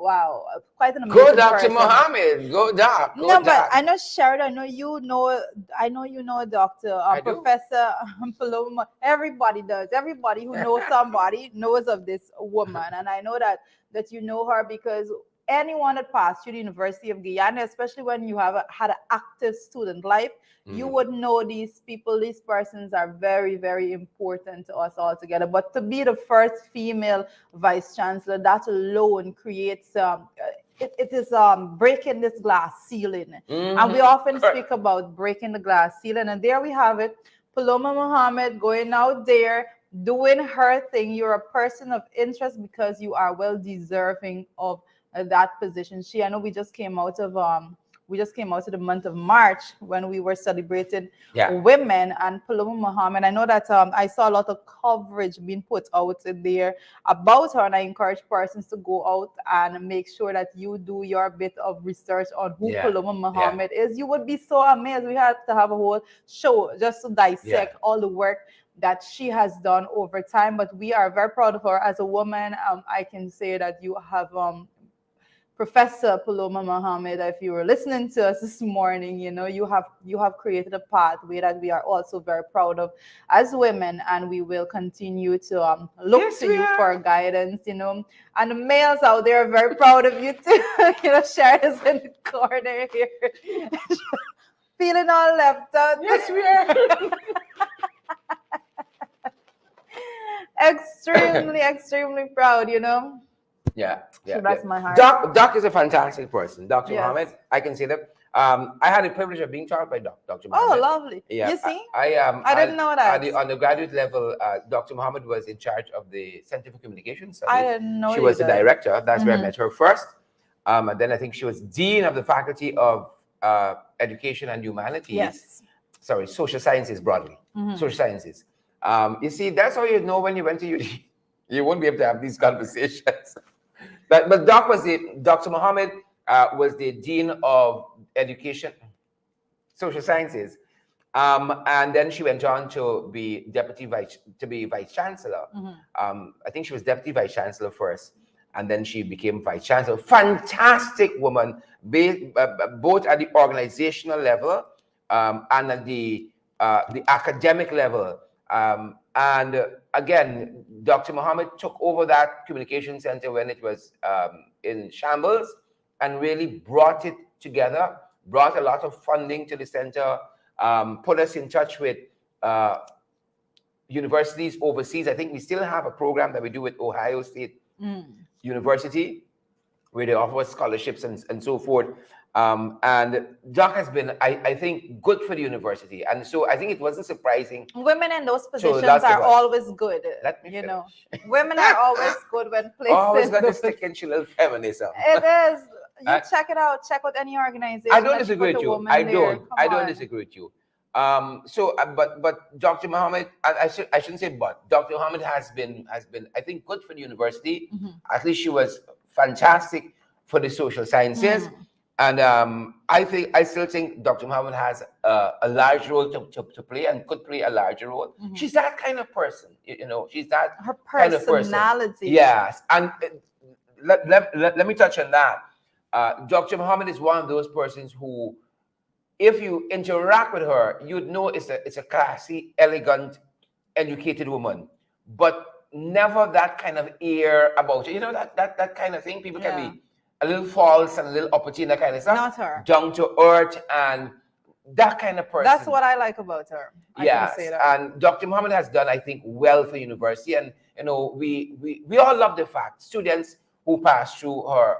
Wow, quite an amazing Go, Dr. person. Muhammad. Go, Doc. Go, no, Doc. But I know, Sharon, I know you know Dr. Professor Paloma. Everybody does. Everybody who knows somebody knows of this woman. And I know that you know her because anyone that passed through the University of Guyana, especially when you have had an active student life, you would know these people. These persons are very, very important to us all together. But to be the first female vice chancellor, that alone creates it is breaking this glass ceiling. And we often speak about breaking the glass ceiling. And there we have it. Paloma Muhammad going out there, doing her thing. You're a person of interest because you are well deserving of that position. I know we just came out of the month of March when we were celebrating women, and Paloma Muhammad, I know that I saw a lot of coverage being put out there about her, and I encourage persons to go out and make sure that you do your bit of research on who Paloma Muhammad is. You would be so amazed. We have to have a whole show just to dissect all the work that she has done over time, but we are very proud of her as a woman. I can say that you have Professor Paloma Muhammad, if you were listening to us this morning, you know, you have created a pathway that we are also very proud of as women, and we will continue to look to you for guidance, you know. And the males out there are very proud of you too. You know, Sharon is in the corner here, feeling all left out. Yes, we are. extremely proud, you know. Yeah. That's my heart. Doc is a fantastic person. Dr. Muhammad, I can say that. I had the privilege of being taught by Dr. Muhammad. Oh, lovely. Yeah, you see? I didn't know that. At the undergraduate level, Dr. Muhammad was in charge of the Center for Communication Studies. I didn't know she was the director. That's where I met her first. And then I think she was dean of the faculty of education and humanities. Yes. Sorry, social sciences broadly. Social sciences. You see, that's how you know when you went to uni. You won't be able to have these conversations. But Dr. Mohammed was the dean of education, social sciences, and then she went on to be vice chancellor. I think she was deputy vice chancellor first, and then she became vice chancellor. Fantastic woman, both at the organizational level and at the academic level. And again, Dr. Mohammed took over that communication center when it was in shambles and really brought it together, brought a lot of funding to the center, put us in touch with universities overseas. I think we still have a program that we do with Ohio State University, where they offer scholarships and so forth. And Doc has been, I think, good for the university. And so I think it wasn't surprising. Women in those positions are always good. Let me finish. Women are always good when placed. Always got to stick into little feminism. It is. You check it out. Check out any organization. I don't disagree with you. I don't disagree with you. But Dr. Mohammed, I shouldn't say but. Dr. Mohammed has been, I think, good for the university. At least she was fantastic for the social sciences. And I still think Dr. Mohammed has a large role to play and could play a larger role. She's that kind of person, she's that her kind of person. Personality. Yes. And let me touch on that. Dr. Mohammed is one of those persons who, if you interact with her, you'd know it's a classy, elegant, educated woman, but never that kind of air about it. That kind of thing. People can be a little false and a little uppity and that kind of stuff. Not her. Down to earth and that kind of person. That's what I like about her. I can say that. And Dr. Mohammed has done, I think, well for university. And we all love the fact students who pass through her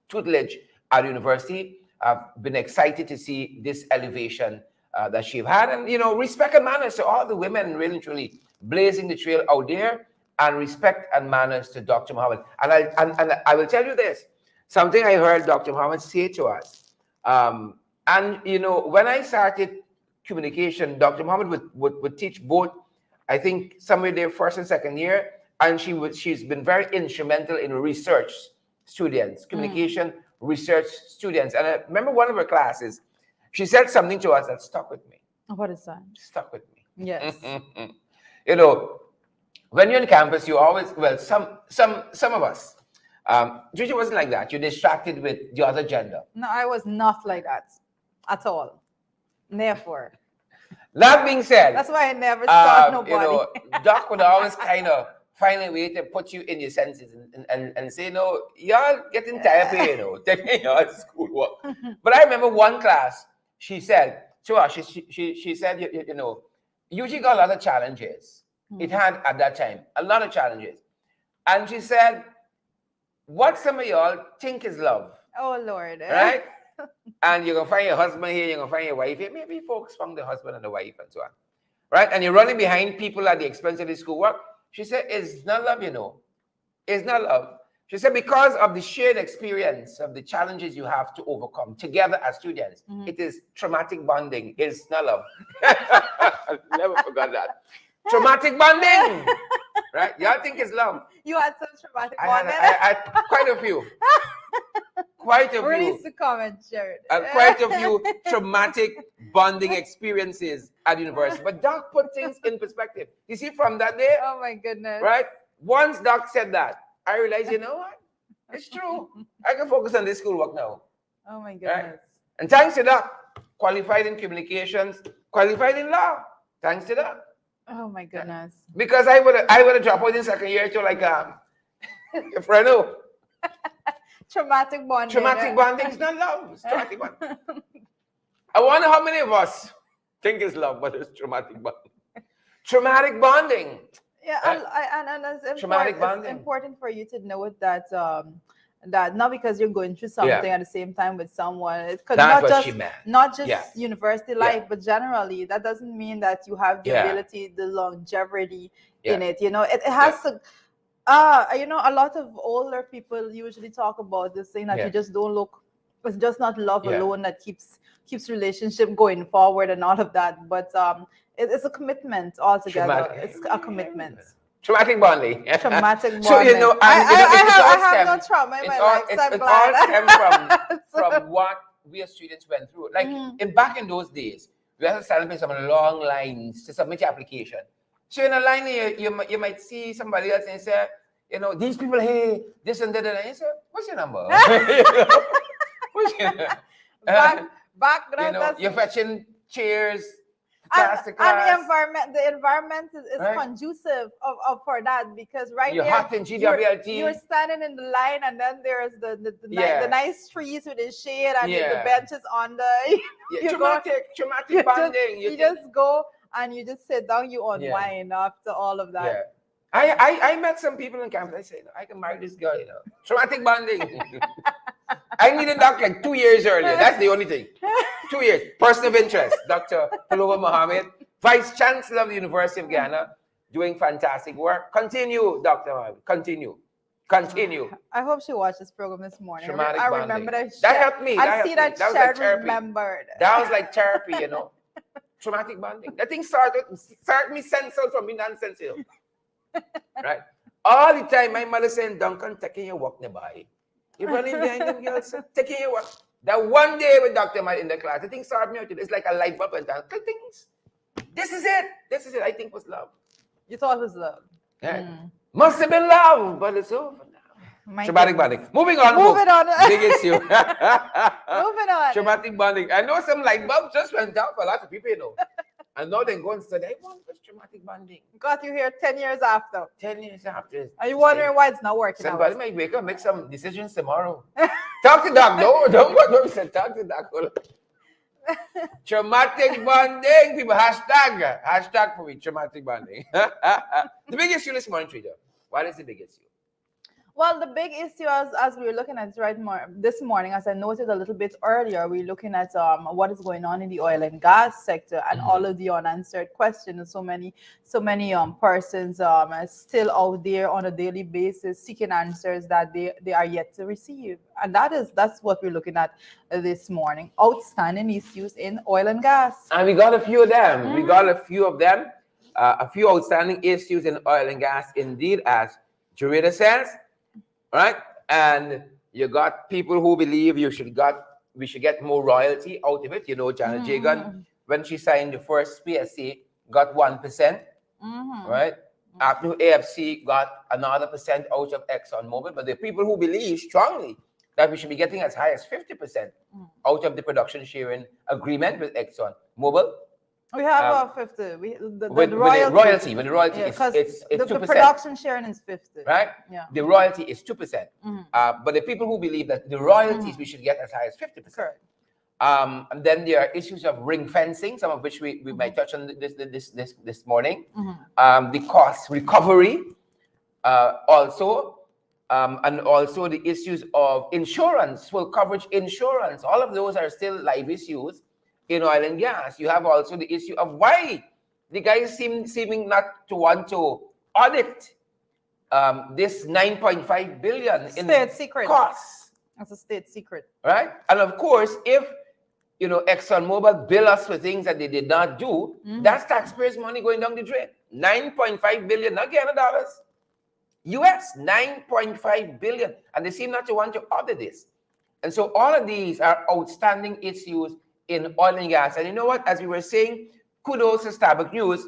tutelage at university have been excited to see this elevation that she's had. And respect and manners to all the women really and truly blazing the trail out there. And respect and manners to Dr. Mohammed. And I will tell you this, something I heard Dr. Mohammed say to us. And when I started communication, Dr. Mohammed would teach both, I think, somewhere there first and second year. And she's been very instrumental in research students, communication research students. And I remember one of her classes, she said something to us that stuck with me. What is that? Stuck with me. Yes. When you're on campus, you always, some of us, Gigi wasn't like that. You're distracted with the other gender. No, I was not like that at all. Never. That being said, that's why I never saw nobody. Doc would always kind of find a way to put you in your senses and say, no, y'all getting tired of taking your schoolwork. But I remember one class, she said to us, she said, usually got a lot of challenges. It had at that time a lot of challenges. And she said, what some of y'all think is love. Oh, Lord. Right? And you're going to find your husband here, you're going to find your wife here. Maybe folks found the husband and the wife and so on. Right? And you're running behind people at the expense of the schoolwork. She said, it's not love, It's not love. She said, because of the shared experience of the challenges you have to overcome together as students, it is traumatic bonding. It's not love. I never forgot that. Traumatic bonding, right? Y'all think it's love. You had some traumatic bonding. I had quite a few. Release the comment, Jared. Quite a few traumatic bonding experiences at university. But Doc put things in perspective. You see, from that day, oh my goodness. Right? Once Doc said that, I realized, you know what? It's true. I can focus on this schoolwork now. Oh my goodness. Right? And thanks to Doc, qualified in communications, qualified in law. Thanks to Doc. Oh my goodness. Because I would have dropped out in second year to like if I know. Traumatic bonding. Traumatic bonding is not love. It's traumatic bonding. I wonder how many of us think it's love, but it's traumatic bonding. Traumatic bonding. Yeah, and it's important for you to know that that not because you're going through something at the same time with someone, it could not just university life, but generally that doesn't mean that you have the ability, the longevity in it. It has to. A lot of older people usually talk about this thing that you just don't look it's just not love Yeah. alone that keeps relationship going forward and all of that. But it's a commitment altogether. Traumatic. It's a commitment. Traumatic bonding. Traumatic bonding. So you know, and I have no trauma in my life, so I'm it glad. all stems from what we as students went through. Like back in those days, we had to stand in some long lines to submit your application. So in a line, you might see somebody else and say, you know, these people, hey, this and that, and you say, what's your number? You know? What's your back you know, you're fetching chairs. And the environment is right? conducive of for that, because you're there hot in GWLT. you're standing in the line, and then there's the nice trees with the shade and the benches on the traumatic bonding. You just go and you just sit down, you unwind after all of that. Yeah. I met some people in campus. I said, I can marry this girl, you know. Traumatic bonding. I needed Doc like 2 years earlier. That's the only thing. 2 years. Person of interest. Dr. Paloma Mohammed, Vice Chancellor of the University of Ghana, doing fantastic work. Continue, Dr. Mohammed. Continue. I hope she watched this program this morning. Traumatic I remember bonding. that. Helped me. I see that was Sharon remembered. That was like therapy, you know. Traumatic bonding. That thing started me sensible from being nonsensical. Right? All the time, my mother saying, Duncan, taking your walk nearby. You're running behind them girls, taking your walk. That one day with Dr. Matt in the class, the thing started me out. It's like a light bulb and down. Things. This is it. I think was love. You thought it was love. Yeah. Must have been love, but it's over now. Traumatic bonding. Moving on. Big issue. Moving on. Traumatic bonding. I know some light bulbs just went down for a lot of people, you know. And now they go and study. I want this traumatic bonding. Got you here 10 years after. 10 years after. Are you wondering why it's not working? Somebody might wake up, make some decisions tomorrow. Talk to Doc. No, don't go. Talk to Doc. Traumatic bonding. People, hashtag for me, traumatic bonding. The big issue this morning, Trader. What is the big issue? Well, the big issue, as we were looking at this morning, as I noted a little bit earlier, we're looking at what is going on in the oil and gas sector and all of the unanswered questions. So many persons are still out there on a daily basis seeking answers that they are yet to receive, and that's what we're looking at this morning. Outstanding issues in oil and gas, and we got a few of them. We got a few of them, a few outstanding issues in oil and gas, indeed, as Jurita says. Right, and you got people who believe we should get more royalty out of it. You know, Janet Jagan, when she signed the first PSA, got 1%. Right, after AFC got another percent out of ExxonMobil. But there are people who believe strongly that we should be getting as high as 50% out of the production sharing agreement with ExxonMobil. We have 50. With the royalty, it's 2%. The production sharing is 50. Right? Yeah. The royalty is 2%. But the people who believe that the royalties we should get as high as 50%. Correct. And then there are issues of ring fencing, some of which we might touch on this morning. The cost recovery, also, and also the issues of insurance, full coverage insurance. All of those are still live issues in oil and gas. You have also the issue of why the guys seeming not to want to audit this 9.5 billion in state secret costs. That's a state secret, right? And of course, if ExxonMobil bill us for things that they did not do, that's taxpayers' money going down the drain. 9.5 billion, not Ghana dollars. US 9.5 billion, and they seem not to want to audit this. And so all of these are outstanding issues in oil and gas. And you know what? As we were saying, kudos to Starbucks News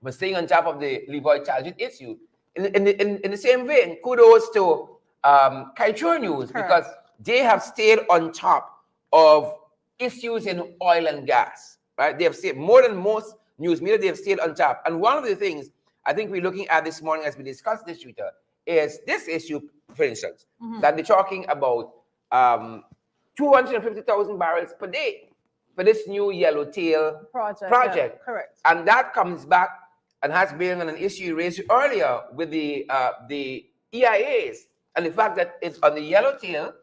for staying on top of the Leroy Charging issue. In the same vein, kudos to Kaichur News, because they have stayed on top of issues in oil and gas. Right? They have stayed more than most news media. They have stayed on top. And one of the things I think we're looking at this morning as we discuss this, Twitter, is this issue, for instance, that they're talking about 250,000 barrels per day for this new Yellowtail project. Yeah, correct. And that comes back and has been on an issue raised earlier with the EIAs and the fact that it's on the Yellowtail,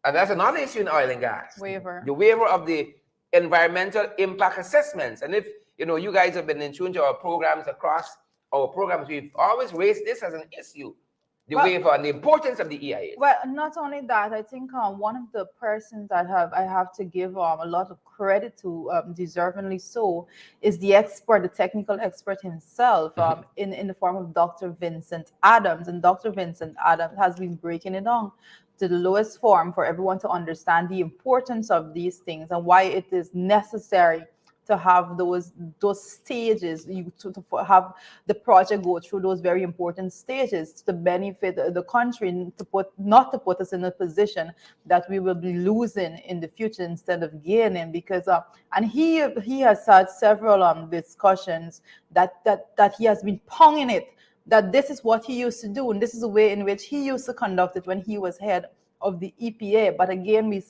and that's another issue in oil and gas. Waiver. The waiver of the environmental impact assessments. And if you guys have been in tune to our programs across our programs, we've always raised this as an issue. the waiver and the importance of the EIA. Well, not only that, I think one of the persons that I have to give a lot of credit to, deservingly so, is the expert, the technical expert himself, in the form of Dr. Vincent Adams. And Dr. Vincent Adams has been breaking it down to the lowest form for everyone to understand the importance of these things and why it is necessary to have those stages, to have the project go through those very important stages to benefit the country, and not to put us in a position that we will be losing in the future instead of gaining. Because and he has had several discussions that he has been ponging it, that this is what he used to do and this is the way in which he used to conduct it when he was head of the EPA. But again, we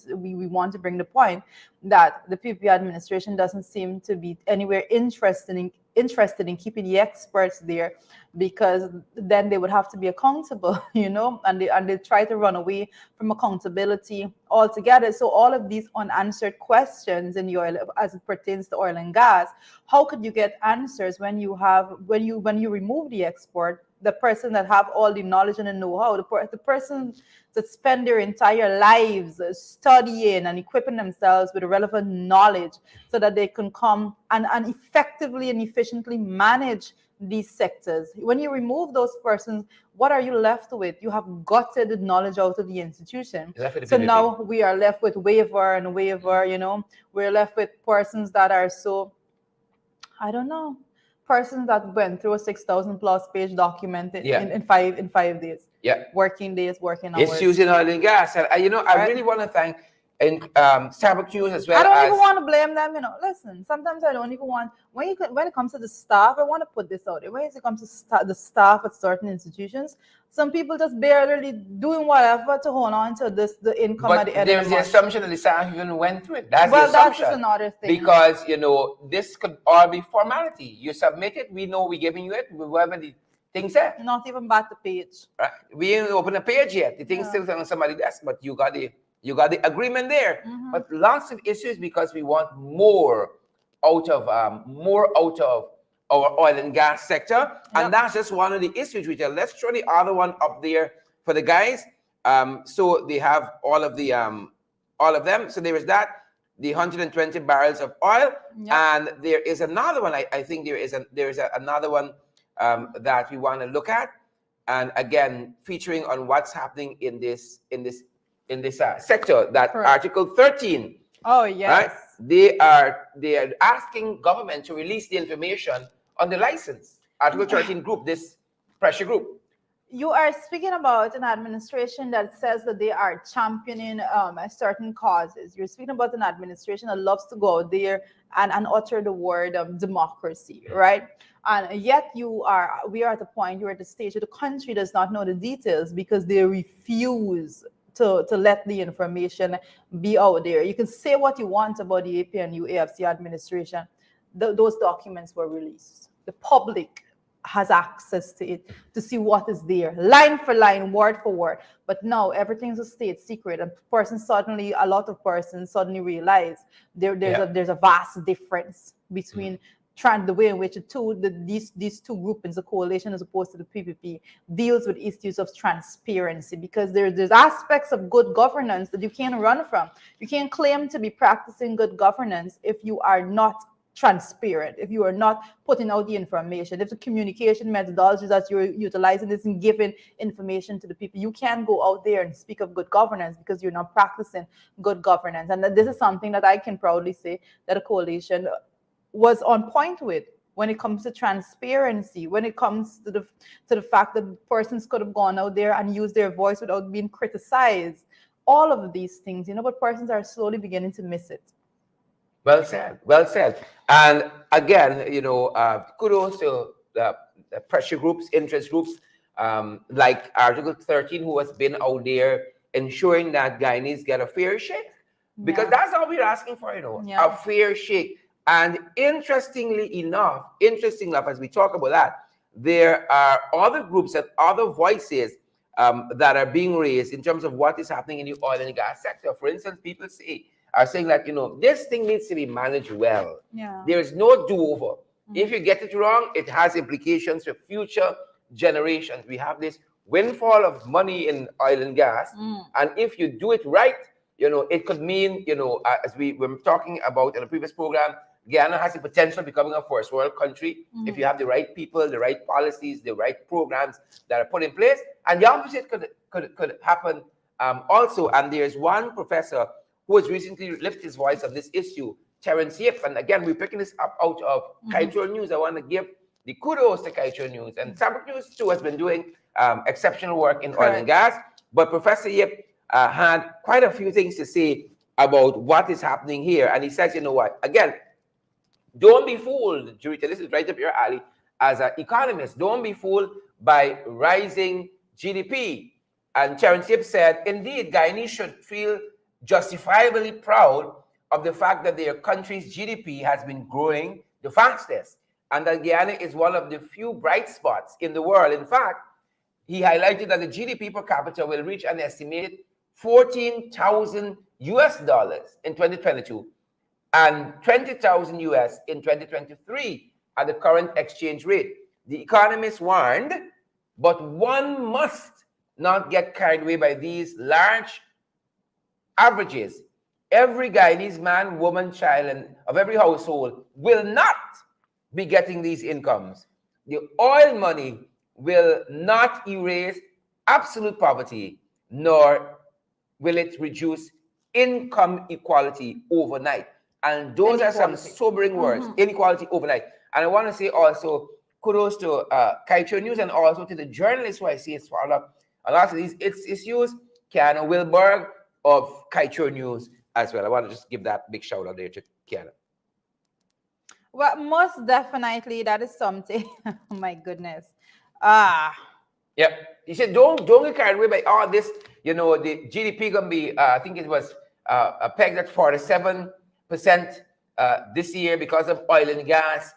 want to bring the point that the PPP administration doesn't seem to be anywhere interested in keeping the experts there, because then they would have to be accountable, and they try to run away from accountability altogether. So all of these unanswered questions in the oil, as it pertains to oil and gas, how could you get answers when you remove the expert, the person that have all the knowledge and the know-how, the person that spend their entire lives studying and equipping themselves with relevant knowledge so that they can come and effectively and efficiently manage these sectors. When you remove those persons, what are you left with? You have gutted the knowledge out of the institution. So now we are left with waiver. We're left with persons that are so, I don't know, persons that went through a 6,000 plus page document in 5 days. Yeah. Working days, working hours. It's using oil and gas. And I really want to thank Starbucks as well. I don't even want to blame them. Listen, sometimes I don't even want, when it comes to the staff, I want to put this out there. When it comes to the staff at certain institutions, some people just barely doing whatever to hold on to the income at the end of the month. There's the assumption that the staff even went through it. That's the assumption. That's another thing. Because, this could all be formality. You submit it, we know we're giving you it, whatever the thing said. Not even back the page. Right? We ain't open a page yet. The thing's still on somebody's desk, but you got the agreement there. But lots of issues because we want more out of our oil and gas sector. And that's just one of the issues. Let's throw the other one up there for the guys. So they have all of them. So there is that, the 120 barrels of oil. And there is another one. I think there is another one that we want to look at. And again, featuring on what's happening in this sector, that Correct. Article 13. Oh, yes. Right? They are asking government to release the information on the license. Article 13 group, this pressure group. You are speaking about an administration that says that they are championing certain causes. You're speaking about an administration that loves to go out there and utter the word democracy, right? And yet we are at the point, you're at the stage where the country does not know the details because they refuse to let the information be out there. You can say what you want about the APNU AFC administration. Those documents were released. The public has access to it to see what is there, line for line, word for word. But now everything's a state secret, and a lot of persons suddenly realize there's a vast difference between the way in which these two groupings, the coalition as opposed to the PPP, deals with issues of transparency, because there's aspects of good governance that you can't run from. You can't claim to be practicing good governance if you are not transparent, if you are not putting out the information, if the communication methodology that you're utilizing isn't giving information to the people. You can't go out there and speak of good governance because you're not practicing good governance. And this is something that I can proudly say that a coalition was on point with when it comes to transparency, when it comes to the fact that persons could have gone out there and used their voice without being criticized. All of these things, but persons are slowly beginning to miss it. Well said. Well said. And again, kudos to the pressure groups, interest groups, like Article 13, who has been out there ensuring that Guyanese get a fair shake. Because that's all we're asking for, a fair shake. And interestingly enough, as we talk about that, there are other groups and other voices that are being raised in terms of what is happening in the oil and gas sector. For instance, people are saying that, this thing needs to be managed well. Yeah. There is no do-over. If you get it wrong, it has implications for future generations. We have this windfall of money in oil and gas. And if you do it right, it could mean, as we were talking about in a previous program, Guyana has the potential of becoming a first world country if you have the right people, the right policies, the right programs that are put in place. And the opposite could happen also. And there's one professor who has recently lifted his voice on this issue, Terence Yip. And again, we're picking this up out of Kaitor News. I want to give the kudos to Kaitor News. And Sambric News, too, has been doing exceptional work in oil and gas. But Professor Yip had quite a few things to say about what is happening here. And he says, you know what, again, don't be fooled, Jurita, this is right up your alley. As an economist, don't be fooled by rising GDP. And Terence Yip said, indeed, Guyanese should feel justifiably proud of the fact that their country's GDP has been growing the fastest, and that Guyana is one of the few bright spots in the world. In fact, he highlighted that the GDP per capita will reach an estimated $14,000 in 2022 and 20,000 US in 2023 at the current exchange rate. The economists warned, but one must not get carried away by these large averages. Every Guyanese man, woman, child, and of every household will not be getting these incomes. The oil money will not erase absolute poverty, nor will it reduce income equality overnight. And those are some sobering words, inequality overnight. And I want to say also kudos to Kaitor News and also to the journalists who I see has followed up a lot of these issues, Kiana Wilberg of Kaitor News as well. I want to just give that big shout out there to Kiana. Well, most definitely, that is something. Oh my goodness. Yep. He said, don't get carried away by all this. The GDP gonna be, I think it was pegged at 47% this year because of oil and gas.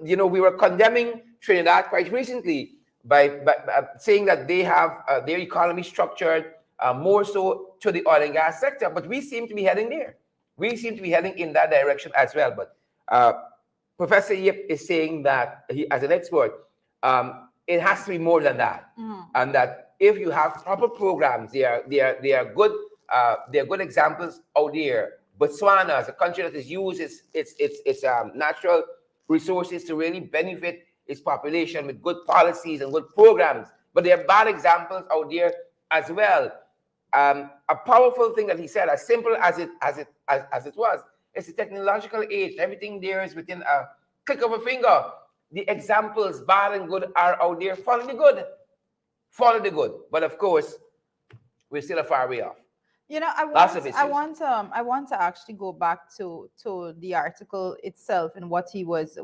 We were condemning Trinidad quite recently by saying that they have their economy structured more so to the oil and gas sector, but we seem to be heading there. We seem to be heading in that direction as well. But Professor Yip is saying that he, as an expert, it has to be more than that, and that if you have proper programs, they are good. They are good examples out there. Botswana is a country that has used its natural resources to really benefit its population with good policies and good programs. But there are bad examples out there as well. A powerful thing that he said, as simple as it was, it's the technological age. Everything there is within a click of a finger. The examples, bad and good, are out there. Follow the good. Follow the good. But of course, we're still a far way off. I want to actually go back to the article itself and what he was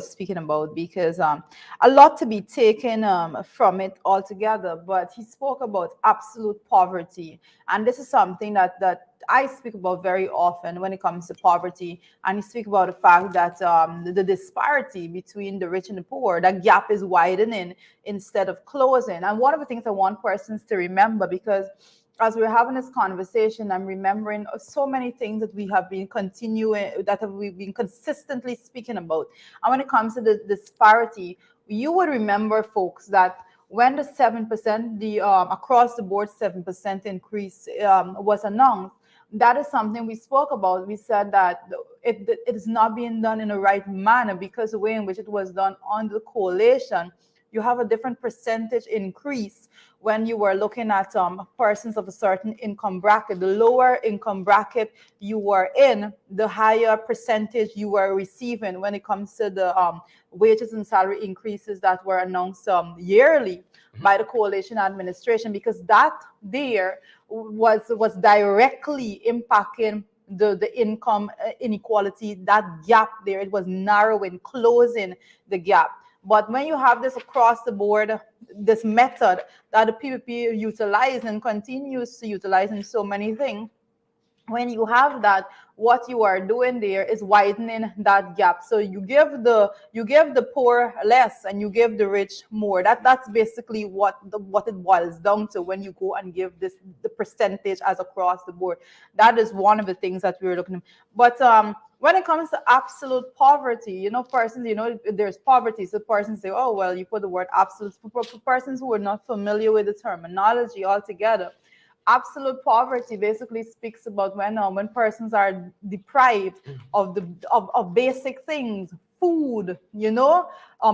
speaking about, because a lot to be taken from it altogether. But he spoke about absolute poverty, and this is something that I speak about very often when it comes to poverty. And he speak about the fact that the disparity between the rich and the poor, that gap is widening instead of closing. And one of the things I want persons to remember, because as we're having this conversation, I'm remembering so many things that we've been consistently speaking about. And when it comes to the disparity, you would remember, folks, that when the 7%, the across the board 7% increase was announced, that is something we spoke about. We said that it is not being done in the right manner, because the way in which it was done on the coalition, you have a different percentage increase when you were looking at persons of a certain income bracket. The lower income bracket you were in, the higher percentage you were receiving when it comes to the wages and salary increases that were announced yearly by the coalition administration, because that there was directly impacting the income inequality, that gap there. It was narrowing, closing the gap. But when you have this across the board, this method that the PPP utilize and continues to utilize in so many things, when you have that, what you are doing there is widening that gap. So you give the poor less and you give the rich more. That's basically what it boils down to when you go and give the percentage as across the board. That is one of the things that we're looking at. But when it comes to absolute poverty, persons, there's poverty. So persons say, oh, well, you put the word absolute. For persons who are not familiar with the terminology altogether, absolute poverty basically speaks about when persons are deprived of basic things, food,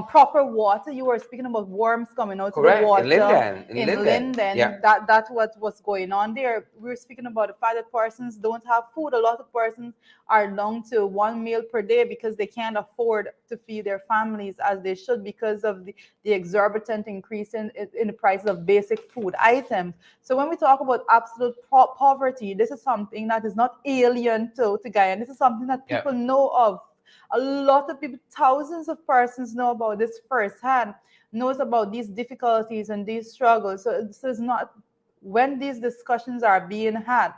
proper water. You were speaking about worms coming out of the Correct. In water Linden. In in Linden. Yeah. Linden. That's what's going on there. We were speaking about the fact that persons don't have food. A lot of persons are down to one meal per day because they can't afford to feed their families as they should because of the exorbitant increase in the prices of basic food items. So when we talk about absolute poverty, this is something that is not alien to Guyana. This is something that people know of. A lot of people, thousands of persons know about this firsthand, knows about these difficulties and these struggles. So this is not, when these discussions are being had,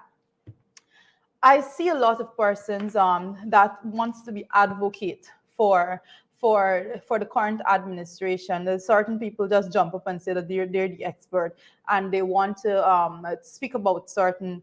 I see a lot of persons that wants to be advocate for the current administration. There's certain people just jump up and say that they're the expert and they want to speak about certain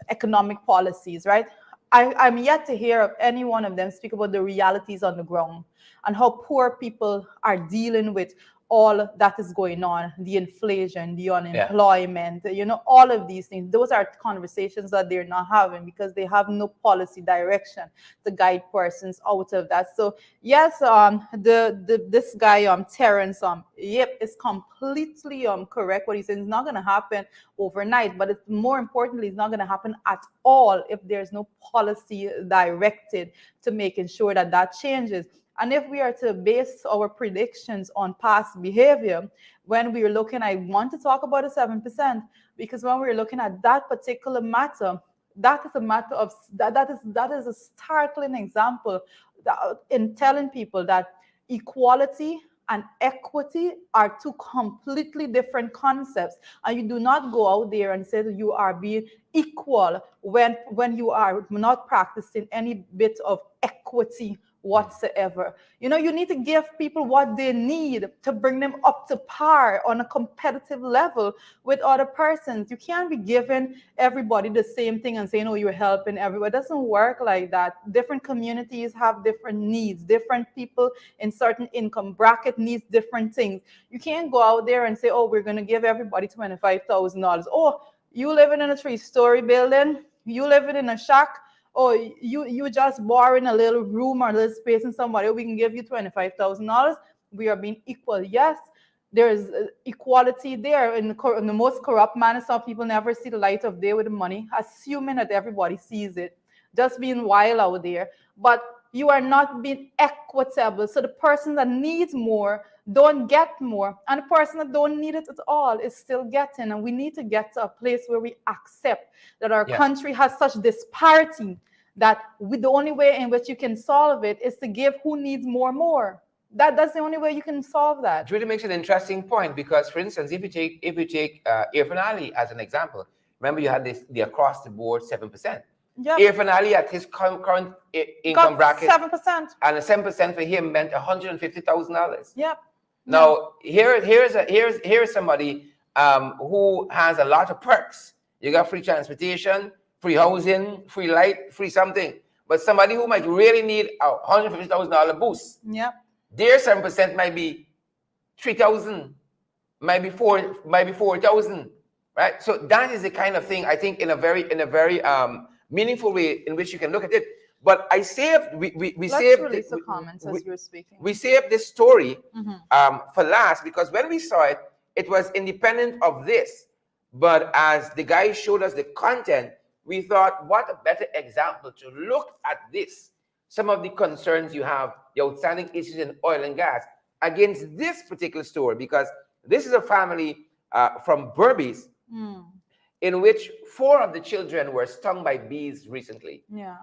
economic policies, right? I'm yet to hear of any one of them speak about the realities on the ground and how poor people are dealing with all that is going on, the inflation, the unemployment, all of these things. Those are conversations that they're not having because they have no policy direction to guide persons out of that. So yes, this guy Terrence yep, is completely correct what he says. It's not going to happen overnight, but it's more importantly, it's not going to happen at all if there's no policy directed to making sure that changes. And if we are to base our predictions on past behavior, when we are looking, I want to talk about the 7%, because when we're looking at that particular matter, that is a matter of that is a startling example in telling people that equality and equity are two completely different concepts, and you do not go out there and say that you are being equal when you are not practicing any bit of equity whatsoever. You need to give people what they need to bring them up to par on a competitive level with other persons. You can't be giving everybody the same thing and saying, oh, you're helping everyone. It doesn't work like that. Different communities have different needs. Different people in certain income bracket needs different things. You can't go out there and say, oh, we're going to give everybody $25,000. Oh, you living in a 3-story building? You living in a shack? Oh, you just borrowing a little room or a little space in somebody, we can give you $25,000. We are being equal. Yes, there's equality there. In the most corrupt manner, some people never see the light of day with the money, assuming that everybody sees it, just being wild out there. But you are not being equitable. So the person that needs more don't get more, and the person that don't need it at all is still getting. And we need to get to a place where we accept that our country has such disparity that the only way in which you can solve it is to give who needs more. That's the only way you can solve that. It really makes an interesting point because, for instance, if you take Irfan Ali as an example, remember you had the across the board 7%. Yep. Irfan Ali at his current income bracket 7%, and a 7% for him meant $150,000. Yep. Now here's somebody who has a lot of perks. You got free transportation, free housing, free light, free something. But somebody who might really need a $150,000 boost. Yep. Their 7% might be 3,000, might be 4,000, right? So that is the kind of thing I think in a very meaningful way in which you can look at it. But I saved we saved release the comments as you're speaking. We saved this story for last because when we saw it, it was independent of this. But as the guy showed us the content, we thought, what a better example to look at this. Some of the concerns you have, the outstanding issues in oil and gas, against this particular story, because this is a family from Berbice in which 4 of the children were stung by bees recently. Yeah.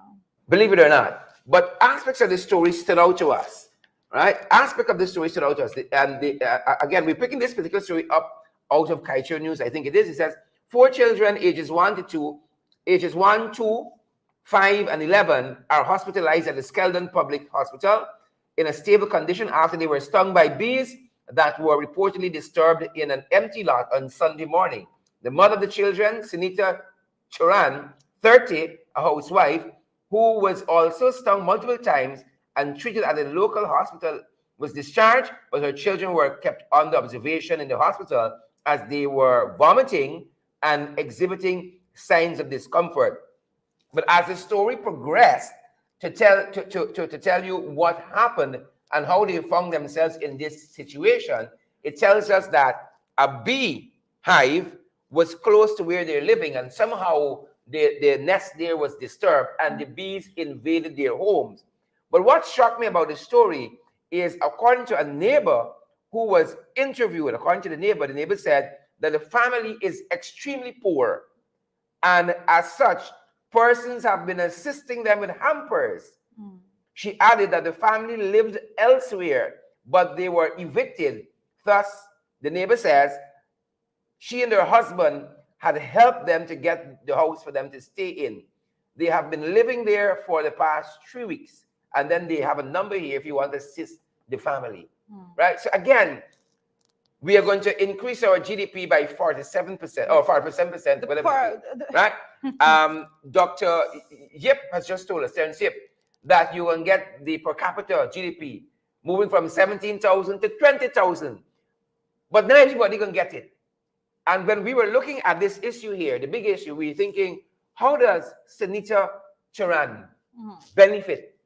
Believe it or not. But aspects of the story stood out to us, right? Aspect of the story stood out to us. And again, we're picking this particular story up out of Kaicho News. I think it is. It says 4 children, ages 1, 2, 5, and 11 are hospitalized at the Skeldon Public Hospital in a stable condition after they were stung by bees that were reportedly disturbed in an empty lot on Sunday morning. The mother of the children, Sunita Charan, 30, a housewife, who was also stung multiple times and treated at a local hospital, was discharged, but her children were kept under observation in the hospital as they were vomiting and exhibiting signs of discomfort. But as the story progressed to tell you what happened and how they found themselves in this situation, it tells us that a bee hive was close to where they're living, and somehow their nest there was disturbed and the bees invaded their homes. But what struck me about the story is, according to a neighbor who was interviewed, according to the neighbor said that the family is extremely poor. And as such, persons have been assisting them with hampers. She added that the family lived elsewhere, but they were evicted. Thus, the neighbor says, she and her husband had helped them to get the house for them to stay in. They have been living there for the past 3 weeks. And then they have a number here if you want to assist the family. Right? So again, we are going to increase our GDP by 47% or 47%, whatever. Right? Dr. Yip has just told us, Terence Yip, that you can get the per capita GDP moving from 17,000 to 20,000. But not everybody can get it. And when we were looking at this issue here, the big issue, we were thinking, how does Senator Turan benefit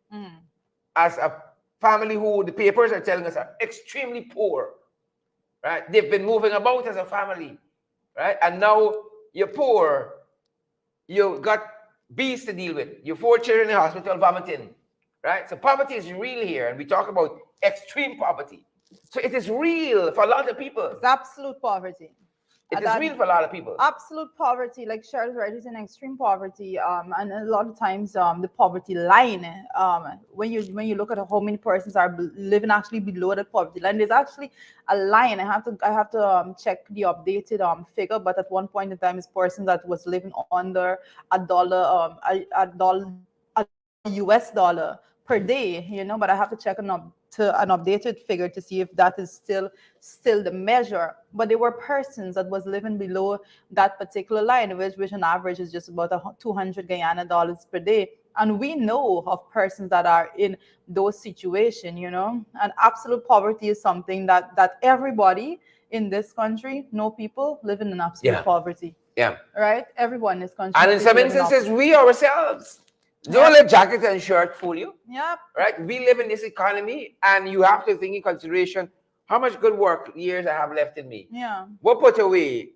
as a family who the papers are telling us are extremely poor, right? They've been moving about as a family, right? And now you're poor, you've got bees to deal with, your 4 children in the hospital vomiting, right? So poverty is real here, and we talk about extreme poverty. So it is real for a lot of people. It's absolute poverty. It is real for a lot of people. Absolute poverty, like Cheryl's right, is in extreme poverty, and a lot of times the poverty line. When you look at how many persons are living actually below the poverty line, there's actually a line. I have to check the updated figure, but at one point in time, it's person that was living under a US dollar per day. But I have to check an updated figure to see if that is still the measure. But there were persons that was living below that particular line, which on average is just about 200 Guyana dollars per day. And we know of persons that are in those situations, and absolute poverty is something that everybody in this country, people living in absolute poverty. Yeah. Right? Everyone in this country. And in some instances, we ourselves. Don't let jacket and shirt fool you. Yep. Right? We live in this economy, and you have to think in consideration how much good work years I have left in me. Yeah. What put away?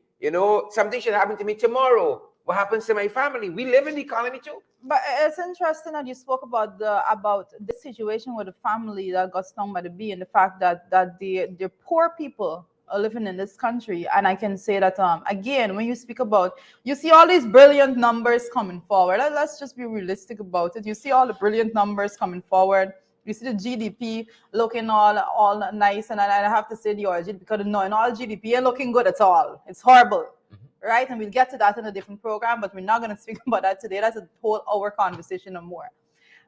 Something should happen to me tomorrow. What happens to my family? We live in the economy too. But it's interesting that you spoke about this situation with the family that got stung by the bee, and the fact that the poor people are living in this country. And I can say that again, when you speak about, you see all these brilliant numbers coming forward. Let's just be realistic about it. You see all the brilliant numbers coming forward. You see the GDP looking all nice, and I have to say the origin, because in all GDP ain't looking good at all. It's horrible. Right? And we'll get to that in a different program, but we're not going to speak about that today. That's a whole hour conversation or more.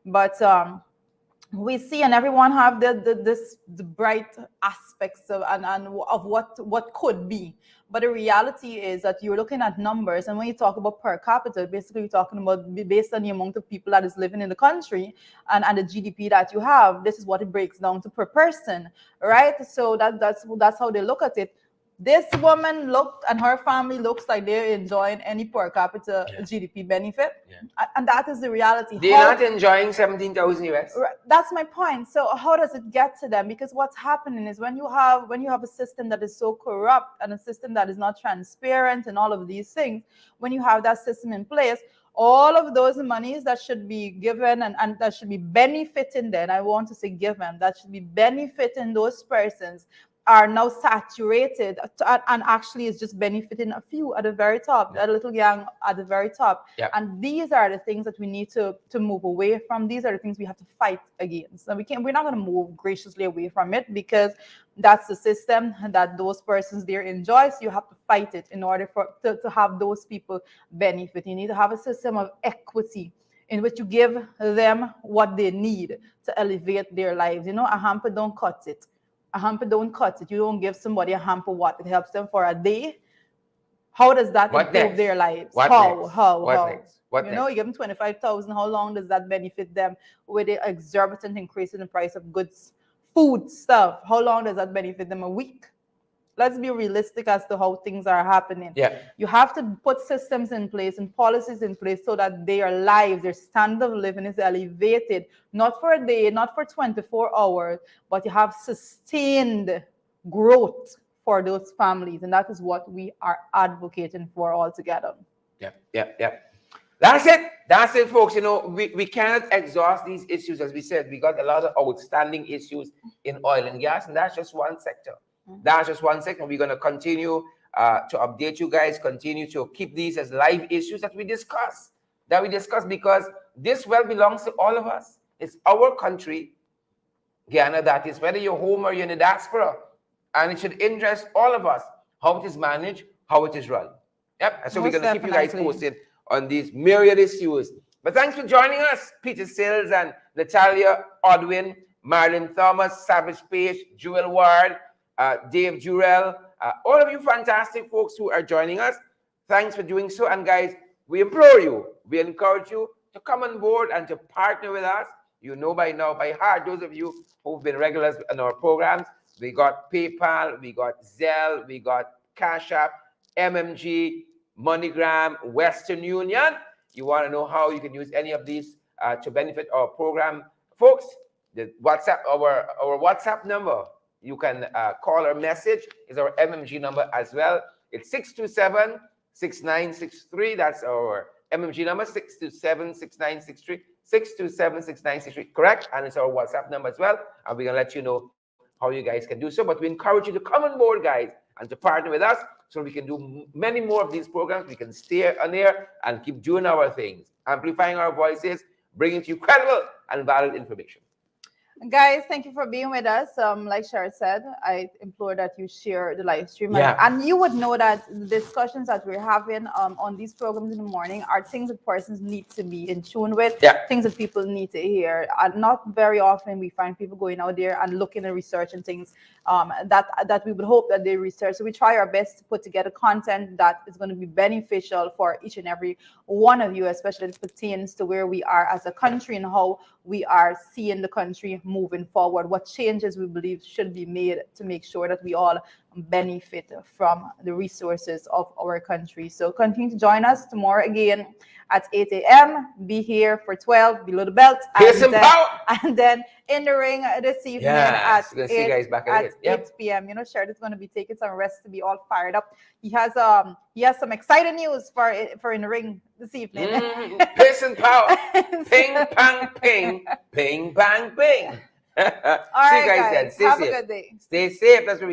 But we see, and everyone have the bright aspects of what could be. But the reality is that you're looking at numbers, and when you talk about per capita, basically you're talking about based on the amount of people that is living in the country and the GDP that you have. This is what it breaks down to per person, right? So that's how they look at it. This woman looked, and her family looks like they're enjoying any per capita GDP benefit. And that is the reality. They're not enjoying 17,000 US. That's my point. So how does it get to them? Because what's happening is when you have a system that is so corrupt and a system that is not transparent and all of these things, when you have that system in place, all of those monies that should be given and that should be benefiting them, I want to say given, that should be benefiting those persons, are now saturated and actually is just benefiting a few at the very top, a little gang at the very top. And these are the things that we need to move away from. These are the things we have to fight against. And we're not going to move graciously away from it, because that's the system that those persons there enjoy. So you have to fight it in order to have those people benefit. You need to have a system of equity in which you give them what they need to elevate their lives. A hamper don't cut it. A hamper don't cut it. You don't give somebody a hamper what? It helps them for a day. How does that What improve next? their lives? What How? next? How? What How? next? What You know, you next? give them 25,000. How long does that benefit them with the exorbitant increase in the price of goods, food stuff? How long does that benefit them? A week? Let's be realistic as to how things are happening. Yeah. You have to put systems in place and policies in place so that their lives, their standard of living is elevated, not for a day, not for 24 hours, but you have sustained growth for those families. And that is what we are advocating for altogether. Yeah. That's it. That's it, folks. You know, we cannot exhaust these issues. As we said, we got a lot of outstanding issues in oil and gas, and that's just one sector. That's just one sector. We're going to continue to update you guys, continue to keep these as live issues that we discuss, because this well belongs to all of us. It's our country, Guyana, that is, whether you're home or you're in the diaspora, and it should interest all of us how it is managed, how it is run. Yep. And so we're going to keep you guys posted on these myriad issues. But thanks for joining us, Peter Sills and Natalia Odwin, Marilyn Thomas, Savage Page, Jewel Ward, Dave Jurel, all of you fantastic folks who are joining us. Thanks for doing so. And guys, we implore you, we encourage you to come on board and to partner with us. You know by now, by heart, those of you who've been regulars in our programs, we got PayPal, we got Zelle, we got Cash App, MMG, MoneyGram, Western Union. You want to know how you can use any of these to benefit our program, folks? The WhatsApp, our WhatsApp number, you can call or message, is our MMG number as well. It's 627-6963. That's our MMG number, 627-6963. 627-6963, correct? And it's our WhatsApp number as well. And we're going to let you know how you guys can do so. But we encourage you to come on board, guys, and to partner with us so we can do many more of these programs. We can stay on air and keep doing our things, amplifying our voices, bringing to you credible and valid information. Guys, thank you for being with us. Like Sharon said, I implore that you share the live stream. Yeah. And you would know that the discussions that we're having on these programs in the morning are things that persons need to be in tune with, things that people need to hear. And not very often we find people going out there and looking at research and things that we would hope that they research. So we try our best to put together content that is going to be beneficial for each and every one of you, especially as it pertains to where we are as a country and how we are seeing the country moving forward, what changes we believe should be made to make sure that we all benefit from the resources of our country. So continue to join us tomorrow again at 8 a.m. Be here for 12, below the belt. And then in the ring this evening at 8 p.m. You know, Sheridan's going to be taking some rest to be all fired up. He has some exciting news for in the ring this evening. Piss and power. Ping, pang, ping. Ping, bang, ping. All right, guys. Have a good day. Stay safe. That's what we